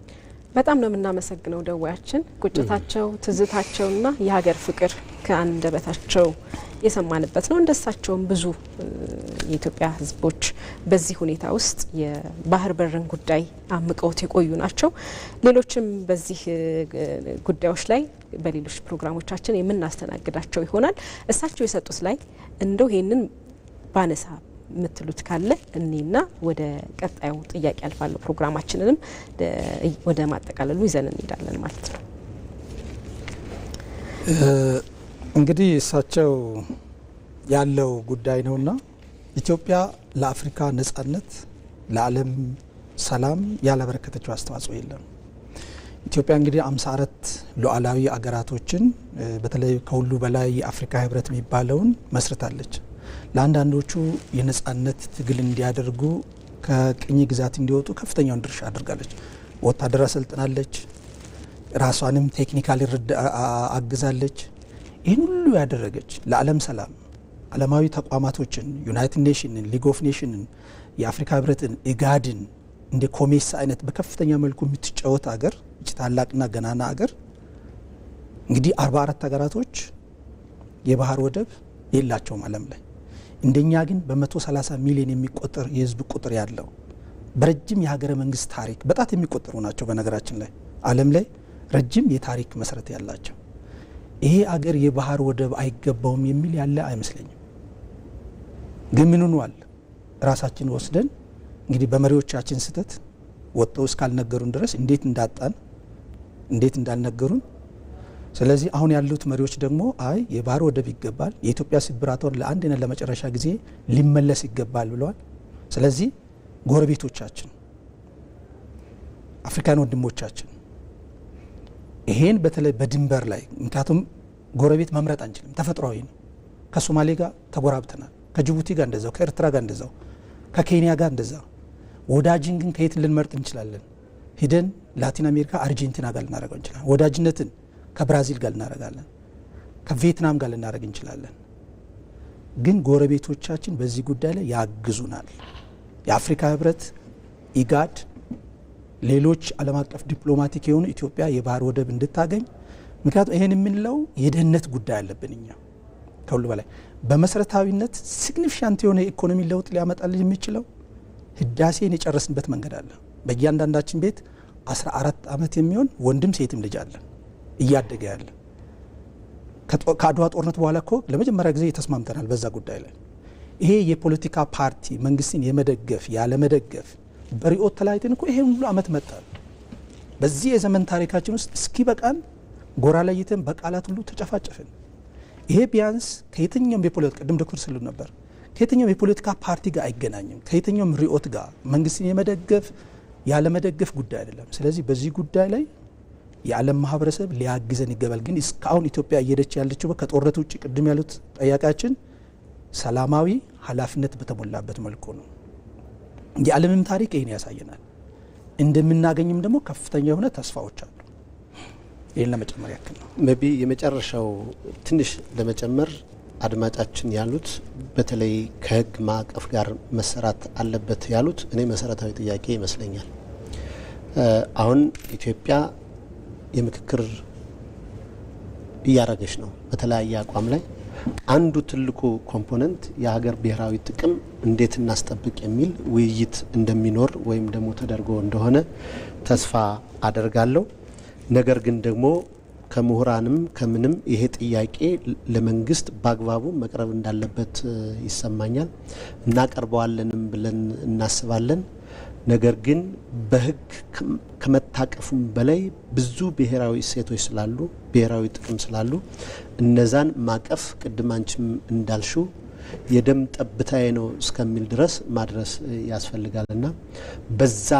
በጣም ነው የምናመሰግነው። ደዋያችን ቁጭታቸው፣ ትዝታቸውና የሀገር ፍቅር ከአንደበታቸው የሰማንበት ነው። እንደሳቸውም ብዙ የኢትዮጵያ ሕዝቦች በዚህ ሁኔታ ውስጥ የባህር በርን ጉዳይ አምቀውት የቆዩ ናቸው። ሌሎችም በዚህ ጉዳዮች ላይ በሌሎች ፕሮግራሞቻችን የምናስተናግዳቸው ይሆናል። እሳቸው የሰጡት ላይ እንደው ይሄንን ባነሳ የምትሉት ካለ እኔና ወደ ቀጣዩ ጥያቄ አልፋለሁ። ፕሮግራማችንንም ወደ ማጠቃለሉ ይዘን እንሄዳለን ማለት ነው። እንግዲህ እሳቸው ያለው ጉዳይ ነውና ኢትዮጵያ ለአፍሪካ ነጻነት፣ ለዓለም ሰላም ያላበረከተችው አስተዋጽኦ የለም። ኢትዮጵያ እንግዲህ 54 ሉዓላዊ አገራቶችን በተለይ ከሁሉ በላይ የአፍሪካ ህብረት የሚባለውን መስርታለች። ለአንዳንዶቹ የነጻነት ትግል እንዲያደርጉ ከቅኝ ግዛት እንዲወጡ ከፍተኛውን ድርሻ አድርጋለች። ወታደር አሰልጥናለች፣ ራሷንም ቴክኒካሊ አግዛለች። ይህን ሁሉ ያደረገች ለዓለም ሰላም ዓለማዊ ተቋማቶችን ዩናይትድ ኔሽንን፣ ሊግ ኦፍ ኔሽንን፣ የአፍሪካ ህብረትን፣ ኢጋድን እንደ ኮሜሳ አይነት በከፍተኛ መልኩ የምትጫወት አገር እቺ ታላቅና ገናና አገር እንግዲህ 44 ሀገራቶች የባህር ወደብ የላቸውም ዓለም ላይ። እንደኛ ግን በ130 ሚሊዮን የሚቆጠር የህዝብ ቁጥር ያለው በረጅም የሀገረ መንግስት ታሪክ በጣት የሚቆጠሩ ናቸው። በነገራችን ላይ ዓለም ላይ ረጅም የታሪክ መሰረት ያላቸው ይሄ አገር የባህር ወደብ አይገባውም የሚል ያለ አይመስለኝም። ግን ምን ሆኗል? ራሳችን ወስደን እንግዲህ በመሪዎቻችን ስተት ወጥተው እስካልነገሩን ድረስ እንዴት እንዳጣን እንዴት እንዳልነገሩን። ስለዚህ አሁን ያሉት መሪዎች ደግሞ አይ የባህር ወደብ ይገባል፣ የኢትዮጵያ ስብራቷን ለአንድና ለመጨረሻ ጊዜ ሊመለስ ይገባል ብለዋል። ስለዚህ ጎረቤቶቻችን አፍሪካን ወንድሞቻችን ይሄን በተለይ በድንበር ላይ ምክንያቱም ጎረቤት መምረጥ አንችልም፣ ተፈጥሯዊ ነው። ከሶማሌ ጋር ተጎራብተናል፣ ከጅቡቲ ጋር እንደዛው፣ ከኤርትራ ጋር እንደዛው፣ ከኬንያ ጋር እንደዛው። ወዳጅን ግን ከየት ልንመርጥ እንችላለን? ሄደን ላቲን አሜሪካ አርጀንቲና ጋር ልናደርገው እንችላለን። ወዳጅነትን ከብራዚል ጋር ልናደርጋለን፣ ከቪየትናም ጋር ልናደርግ እንችላለን። ግን ጎረቤቶቻችን በዚህ ጉዳይ ላይ ያግዙናል። የአፍሪካ ህብረት፣ ኢጋድ፣ ሌሎች ዓለም አቀፍ ዲፕሎማቲክ የሆኑ ኢትዮጵያ የባህር ወደብ እንድታገኝ ምክንያቱም ይሄን የምንለው የደህንነት ጉዳይ አለብን። እኛ ከሁሉ በላይ በመሰረታዊነት ሲግኒፊካንት የሆነ የኢኮኖሚ ለውጥ ሊያመጣልን የሚችለው ህዳሴን የጨረስንበት መንገድ አለ። በእያንዳንዳችን ቤት 14 ዓመት የሚሆን ወንድም ሴትም ልጅ አለ እያደገ ያለ። ከአድዋ ጦርነት በኋላ እኮ ለመጀመሪያ ጊዜ ተስማምተናል በዛ ጉዳይ ላይ። ይሄ የፖለቲካ ፓርቲ መንግስትን የመደገፍ ያለመደገፍ በሪኦት ተላይተን እኮ ይሄን ሁሉ አመት መጣል። በዚህ የዘመን ታሪካችን ውስጥ እስኪ በቃን ጎራ ለይተን በቃላት ሁሉ ተጨፋጨፍን። ይሄ ቢያንስ ከየትኛውም የፖለቲካ ቅድም ዶክተር ስሉ ነበር ከየትኛውም የፖለቲካ ፓርቲ ጋር አይገናኝም። ከየትኛውም ሪኦት ጋር መንግስትን የመደገፍ ያለመደገፍ ጉዳይ አይደለም። ስለዚህ በዚህ ጉዳይ ላይ የዓለም ማህበረሰብ ሊያግዘን ይገባል። ግን እስካሁን ኢትዮጵያ እየሄደች ያለችው ከጦርነት ውጭ ቅድም ያሉት ጠያቃችን ሰላማዊ ኃላፊነት በተሞላበት መልኩ ነው። የዓለምም ታሪክ ይህን ያሳየናል። እንደምናገኝም ደግሞ ከፍተኛ የሆነ ተስፋዎች አሉ። ይህን ለመጨመር ያክል ነው። ሜቢ የመጨረሻው ትንሽ ለመጨመር አድማጫችን ያሉት በተለይ ከህግ ማዕቀፍ ጋር መሰራት አለበት ያሉት እኔ መሰረታዊ ጥያቄ ይመስለኛል። አሁን ኢትዮጵያ የምክክር እያረገች ነው በተለያየ አቋም ላይ። አንዱ ትልቁ ኮምፖነንት የሀገር ብሔራዊ ጥቅም እንዴት እናስጠብቅ የሚል ውይይት እንደሚኖር ወይም ደግሞ ተደርጎ እንደሆነ ተስፋ አደርጋለሁ። ነገር ግን ደግሞ ከምሁራንም ከምንም ይሄ ጥያቄ ለመንግስት በአግባቡ መቅረብ እንዳለበት ይሰማኛል። እናቀርበዋለንም ብለን እናስባለን። ነገር ግን በህግ ከመታቀፉም በላይ ብዙ ብሔራዊ እሴቶች ስላሉ ብሔራዊ ጥቅም ስላሉ እነዛን ማቀፍ ቅድም አንቺም እንዳልሽው የደም ጠብታዬ ነው እስከሚል ድረስ ማድረስ ያስፈልጋልና በዛ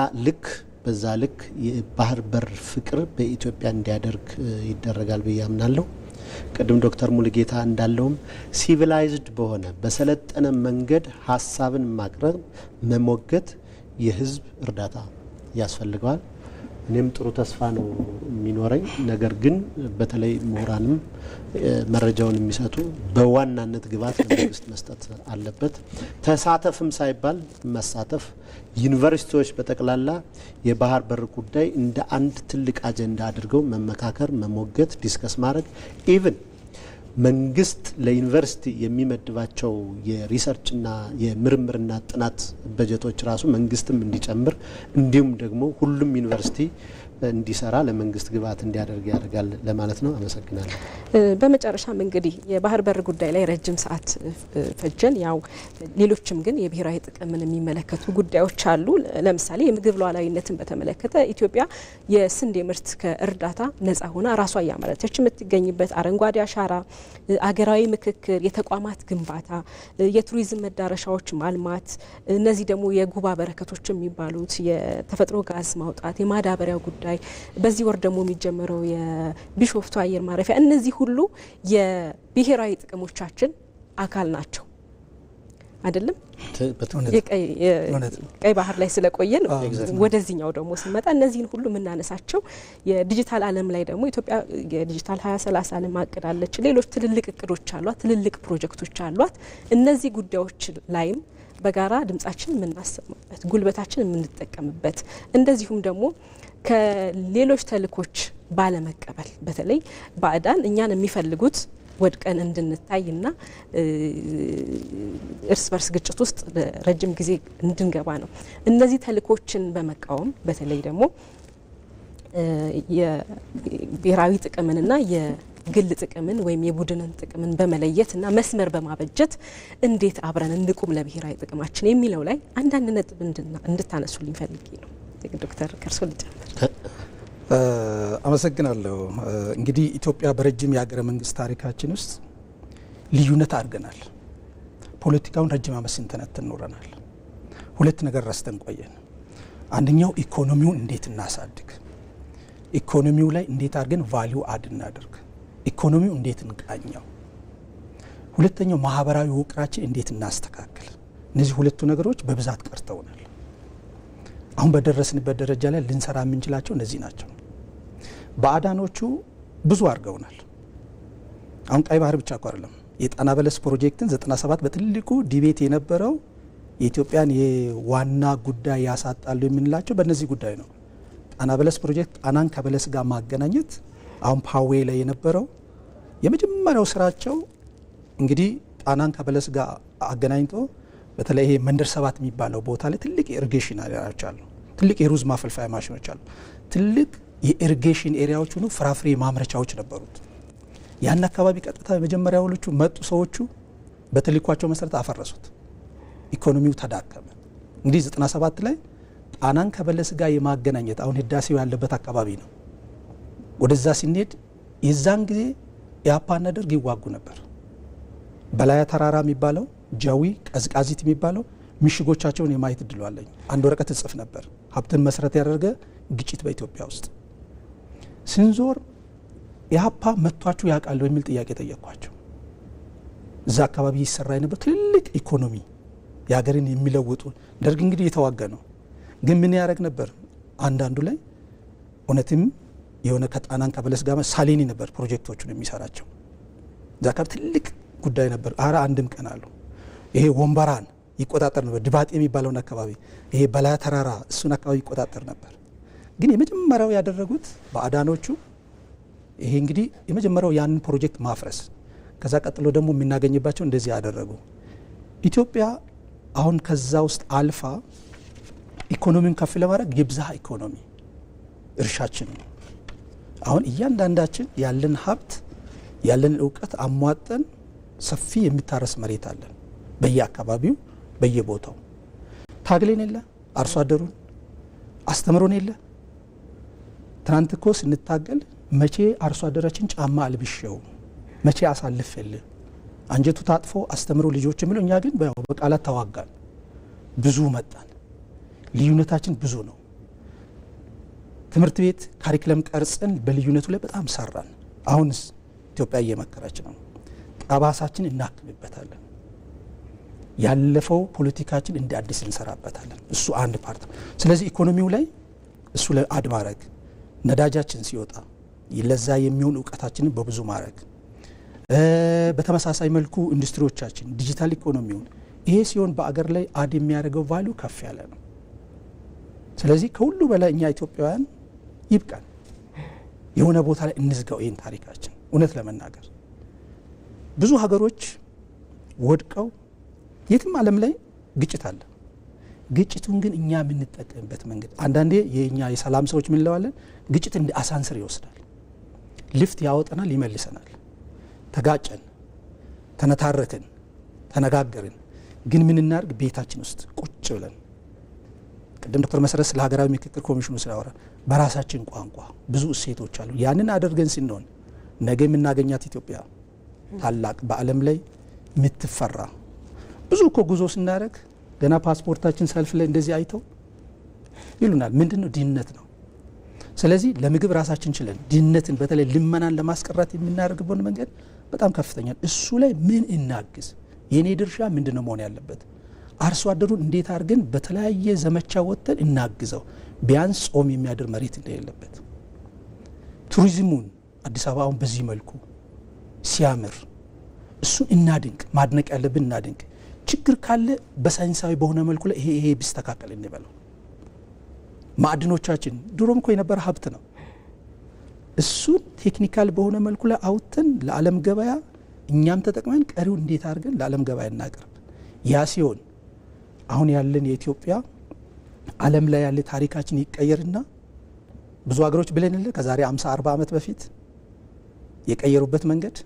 ልክ የባህር በር ፍቅር በኢትዮጵያ እንዲያደርግ ይደረጋል ብዬ አምናለሁ። ቅድም ዶክተር ሙሉጌታ እንዳለውም ሲቪላይዝድ በሆነ በሰለጠነ መንገድ ሀሳብን ማቅረብ መሞገት የህዝብ እርዳታ ያስፈልገዋል። እኔም ጥሩ ተስፋ ነው የሚኖረኝ። ነገር ግን በተለይ ምሁራንም መረጃውን የሚሰጡ በዋናነት ግባት መንግስት መስጠት አለበት። ተሳተፍም ሳይባል መሳተፍ፣ ዩኒቨርሲቲዎች በጠቅላላ የባህር በር ጉዳይ እንደ አንድ ትልቅ አጀንዳ አድርገው መመካከር፣ መሞገት፣ ዲስከስ ማድረግ ኢቭን መንግስት ለዩኒቨርሲቲ የሚመድባቸው የሪሰርችና የምርምርና ጥናት በጀቶች ራሱ መንግስትም እንዲጨምር እንዲሁም ደግሞ ሁሉም ዩኒቨርሲቲ እንዲሰራ ለመንግስት ግብዓት እንዲያደርግ ያደርጋል ለማለት ነው። አመሰግናለሁ። በመጨረሻም እንግዲህ የባህር በር ጉዳይ ላይ ረጅም ሰዓት ፈጀን። ያው ሌሎችም ግን የብሔራዊ ጥቅምን የሚመለከቱ ጉዳዮች አሉ። ለምሳሌ የምግብ ሉዓላዊነትን በተመለከተ ኢትዮጵያ የስንዴ ምርት ከእርዳታ ነጻ ሆና ራሷ እያመረተች የምትገኝበት አረንጓዴ አሻራ፣ አገራዊ ምክክር፣ የተቋማት ግንባታ፣ የቱሪዝም መዳረሻዎች ማልማት፣ እነዚህ ደግሞ የጉባ በረከቶች የሚባሉት የተፈጥሮ ጋዝ ማውጣት፣ የማዳበሪያ ጉዳይ፣ በዚህ ወር ደግሞ የሚጀምረው የቢሾፍቱ አየር ማረፊያ፣ እነዚህ ሁሉ የብሔራዊ ጥቅሞቻችን አካል ናቸው አይደለም? ቀይ ባህር ላይ ስለቆየን ወደዚህኛው ደግሞ ስንመጣ እነዚህን ሁሉ የምናነሳቸው የዲጂታል ዓለም ላይ ደግሞ ኢትዮጵያ የዲጂታል 2030 ዓለም አቅዳለች። ሌሎች ትልልቅ እቅዶች አሏት፣ ትልልቅ ፕሮጀክቶች አሏት። እነዚህ ጉዳዮች ላይም በጋራ ድምጻችን የምናሰማበት፣ ጉልበታችን የምንጠቀምበት፣ እንደዚሁም ደግሞ ከሌሎች ተልእኮች ባለመቀበል በተለይ ባዕዳን እኛን የሚፈልጉት ወድቀን እንድንታይና እርስ በርስ ግጭት ውስጥ ረጅም ጊዜ እንድንገባ ነው። እነዚህ ተልእኮችን በመቃወም በተለይ ደግሞ የብሔራዊ ጥቅምንና የግል ጥቅምን ወይም የቡድንን ጥቅምን በመለየትና መስመር በማበጀት እንዴት አብረን እንቁም ለብሔራዊ ጥቅማችን የሚለው ላይ አንዳንድ ነጥብ እንድታነሱልኝ ፈልጌ ነው። ዶክተር ከርሶ ልጀምር። አመሰግናለሁ። እንግዲህ ኢትዮጵያ በረጅም የሀገረ መንግስት ታሪካችን ውስጥ ልዩነት አድርገናል። ፖለቲካውን ረጅም ዓመት ስንተነትን ኖረናል። ሁለት ነገር ረስተን ቆየን። አንደኛው ኢኮኖሚውን እንዴት እናሳድግ፣ ኢኮኖሚው ላይ እንዴት አድርገን ቫልዩ አድ እናደርግ፣ ኢኮኖሚው እንዴት እንቃኘው። ሁለተኛው ማህበራዊ ውቅራችን እንዴት እናስተካክል። እነዚህ ሁለቱ ነገሮች በብዛት ቀርተውናል። አሁን በደረስንበት ደረጃ ላይ ልንሰራ የምንችላቸው እነዚህ ናቸው። ባዕዳኖቹ ብዙ አድርገውናል። አሁን ቀይ ባህር ብቻ እኮ አይደለም። የጣና በለስ ፕሮጀክትን 97 በትልቁ ዲቤት የነበረው የኢትዮጵያን የዋና ጉዳይ ያሳጣሉ የምንላቸው በእነዚህ ጉዳይ ነው። ጣና በለስ ፕሮጀክት ጣናን ከበለስ ጋር ማገናኘት አሁን ፓዌ ላይ የነበረው የመጀመሪያው ስራቸው እንግዲህ ጣናን ከበለስ ጋር አገናኝቶ በተለይ ይሄ መንደር 7 የሚባለው ቦታ ላይ ትልቅ የኢሪጌሽን ኤሪያዎች አሉ። ትልቅ የሩዝ ማፈልፈያ ማሽኖች አሉ። ትልቅ የኢሪጌሽን ኤሪያዎች ሆኑ ፍራፍሬ ማምረቻዎች ነበሩት። ያን አካባቢ ቀጥታ የመጀመሪያዎቹ መጡ ሰዎቹ በተልኳቸው መሰረት አፈረሱት። ኢኮኖሚው ተዳከመ። እንግዲህ 97 ላይ ጣናን ከበለስ ጋር የማገናኘት አሁን ህዳሴው ያለበት አካባቢ ነው። ወደዛ ሲኔድ የዛን ጊዜ ኢህአፓና ደርግ ይዋጉ ነበር። በላያ ተራራ የሚባለው ጃዊ ቀዝቃዚት የሚባለው ምሽጎቻቸውን የማየት እድሉ አለኝ። አንድ ወረቀት እጽፍ ነበር። ሀብትን መሰረት ያደረገ ግጭት በኢትዮጵያ ውስጥ ስንዞር ኢህአፓ መጥቷችሁ ያውቃሉ የሚል ጥያቄ ጠየቅኳቸው። እዛ አካባቢ ይሰራ የነበር ትልቅ ኢኮኖሚ የሀገርን የሚለውጡ ደርግ እንግዲህ የተዋጋ ነው። ግን ምን ያደርግ ነበር? አንዳንዱ ላይ እውነትም የሆነ ከጣናን ከበለስ ጋር ሳሌኒ ነበር ፕሮጀክቶቹን የሚሰራቸው። እዛ አካባቢ ትልቅ ጉዳይ ነበር። አንድም ቀን አሉ ይሄ ወንበራን ይቆጣጠር ነበር። ድባጤ የሚባለውን አካባቢ ይሄ በላያ ተራራ እሱን አካባቢ ይቆጣጠር ነበር። ግን የመጀመሪያው ያደረጉት ባዕዳኖቹ ይሄ እንግዲህ የመጀመሪያው ያንን ፕሮጀክት ማፍረስ፣ ከዛ ቀጥሎ ደግሞ የምናገኝባቸው እንደዚህ ያደረጉ። ኢትዮጵያ አሁን ከዛ ውስጥ አልፋ ኢኮኖሚውን ከፍ ለማድረግ የብዝሃ ኢኮኖሚ እርሻችን ነው። አሁን እያንዳንዳችን ያለን ሀብት ያለን እውቀት አሟጠን ሰፊ የሚታረስ መሬት አለን በየአካባቢው በየቦታው። ታግሌን የለ አርሶ አደሩን አስተምሮን የለ። ትናንት እኮ ስንታገል መቼ አርሶ አደራችን ጫማ አልብሼው መቼ አሳልፍልህ አንጀቱ ታጥፎ አስተምሮ ልጆች የሚለው። እኛ ግን በቃላት ተዋጋን። ብዙ መጣን። ልዩነታችን ብዙ ነው። ትምህርት ቤት ካሪክለም ቀርጸን በልዩነቱ ላይ በጣም ሰራን። አሁንስ ኢትዮጵያ እየመከረች ነው። ጠባሳችን እናክምበታለን። ያለፈው ፖለቲካችን እንደ አዲስ እንሰራበታለን። እሱ አንድ ፓርት ነው። ስለዚህ ኢኮኖሚው ላይ እሱ ላይ አድ ማድረግ፣ ነዳጃችን ሲወጣ ለዛ የሚሆን እውቀታችንን በብዙ ማድረግ፣ በተመሳሳይ መልኩ ኢንዱስትሪዎቻችን ዲጂታል ኢኮኖሚውን ይሄ ሲሆን በአገር ላይ አድ የሚያደርገው ቫልዩ ከፍ ያለ ነው። ስለዚህ ከሁሉ በላይ እኛ ኢትዮጵያውያን ይብቃን፣ የሆነ ቦታ ላይ እንዝጋው ይህን ታሪካችን። እውነት ለመናገር ብዙ ሀገሮች ወድቀው የትም ዓለም ላይ ግጭት አለ። ግጭቱን ግን እኛ የምንጠቀምበት መንገድ አንዳንዴ የኛ የሰላም ሰዎች ምን እንለዋለን? ግጭት እንደ አሳንስር ይወስዳል። ሊፍት ያወጣናል፣ ይመልሰናል። ተጋጨን፣ ተነታረክን፣ ተነጋገርን። ግን ምን እናርግ? ቤታችን ውስጥ ቁጭ ብለን ቅድም ዶክተር መሰረት ስለ ሀገራዊ ምክክር ኮሚሽኑ ስላወራ በራሳችን ቋንቋ ብዙ እሴቶች አሉ። ያንን አድርገን ስንሆን ነገ የምናገኛት ኢትዮጵያ ታላቅ በዓለም ላይ የምትፈራ። ብዙ እኮ ጉዞ ስናደርግ ገና ፓስፖርታችን ሰልፍ ላይ እንደዚህ አይተው ይሉናል። ምንድነው? ድህነት ነው። ስለዚህ ለምግብ ራሳችን ችለን ድህነትን በተለይ ልመናን ለማስቀራት የምናደርግበት መንገድ በጣም ከፍተኛ። እሱ ላይ ምን እናግዝ? የኔ ድርሻ ምንድነው መሆን ያለበት? አርሶ አደሩን እንዴት አድርገን በተለያየ ዘመቻ ወጥተን እናግዘው? ቢያንስ ጾም የሚያድር መሬት እንደሌለበት። ቱሪዝሙን አዲስ አበባ አሁን በዚህ መልኩ ሲያምር እሱን እናድንቅ። ማድነቅ ያለብን እናድንቅ። ችግር ካለ በሳይንሳዊ በሆነ መልኩ ላይ ይሄ ቢስተካከል እንበለው። ማዕድኖቻችን ድሮም እኮ የነበረ ሀብት ነው። እሱን ቴክኒካል በሆነ መልኩ ላይ አውጥተን ለዓለም ገበያ እኛም ተጠቅመን ቀሪው እንዴት አድርገን ለዓለም ገበያ እናቀርብ። ያ ሲሆን አሁን ያለን የኢትዮጵያ ዓለም ላይ ያለ ታሪካችን ይቀየርና ብዙ ሀገሮች ብለንልህ ከዛሬ 50 40 ዓመት በፊት የቀየሩበት መንገድ።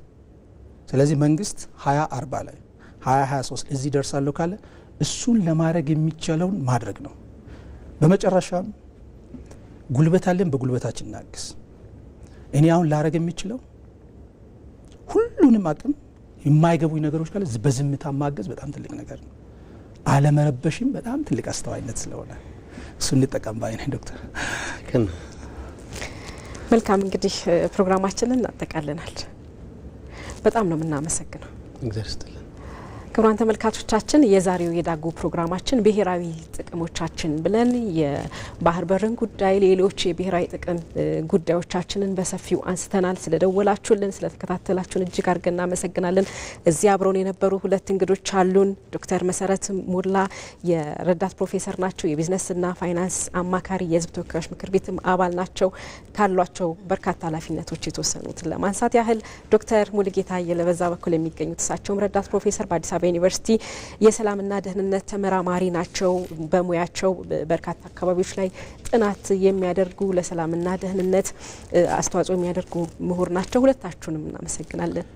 ስለዚህ መንግስት 2040 ላይ 2023 እዚህ ደርሳለሁ ካለ እሱን ለማድረግ የሚቻለውን ማድረግ ነው። በመጨረሻም ጉልበት አለን፣ በጉልበታችን እናግስ። እኔ አሁን ላረግ የሚችለው ሁሉንም አቅም የማይገቡኝ ነገሮች ካለ በዝምታ ማገዝ በጣም ትልቅ ነገር ነው። አለመረበሽም በጣም ትልቅ አስተዋይነት ስለሆነ እሱን እንጠቀም ባይ ነኝ ዶክተር። መልካም እንግዲህ ፕሮግራማችንን እናጠቃልናል። በጣም ነው የምናመሰግነው። እግዚአብሔር ይስጥልን። ክቡራን ተመልካቾቻችን የዛሬው የዳጉ ፕሮግራማችን ብሔራዊ ጥቅሞቻችን ብለን የባህር በርን ጉዳይ፣ ሌሎች የብሔራዊ ጥቅም ጉዳዮቻችንን በሰፊው አንስተናል። ስለደወላችሁልን፣ ስለተከታተላችሁን እጅግ አድርገን እናመሰግናለን። እዚህ አብረውን የነበሩ ሁለት እንግዶች አሉን። ዶክተር መሰረት ሞላ የረዳት ፕሮፌሰር ናቸው። የቢዝነስና ፋይናንስ አማካሪ፣ የህዝብ ተወካዮች ምክር ቤትም አባል ናቸው። ካሏቸው በርካታ ኃላፊነቶች የተወሰኑትን ለማንሳት ያህል ዶክተር ሙሉጌታ የለበዛ በኩል የሚገኙት እሳቸውም ረዳት ፕሮፌሰር በአዲስ አበባ ዩኒቨርሲቲ የሰላምና ደህንነት ተመራማሪ ናቸው። በሙያቸው በርካታ አካባቢዎች ላይ ጥናት የሚያደርጉ ለሰላምና ደህንነት አስተዋጽኦ የሚያደርጉ ምሁር ናቸው። ሁለታችሁንም እናመሰግናለን።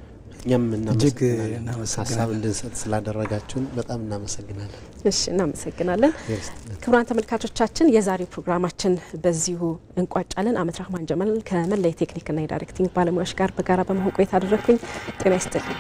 እኛም እናመሰግናለን። ሀሳብ እንድንሰጥ ስላደረጋችሁን በጣም እናመሰግናለን። እሺ እናመሰግናለን። ክቡራን ተመልካቾቻችን የዛሬው ፕሮግራማችን በዚሁ እንቋጫለን። አመት ረህማን ጀማል ከመላ የቴክኒክና የዳይሬክቲንግ ባለሙያዎች ጋር በጋራ በመሆን ቆይታ አደረኩኝ። ጤና ይስጥልኝ።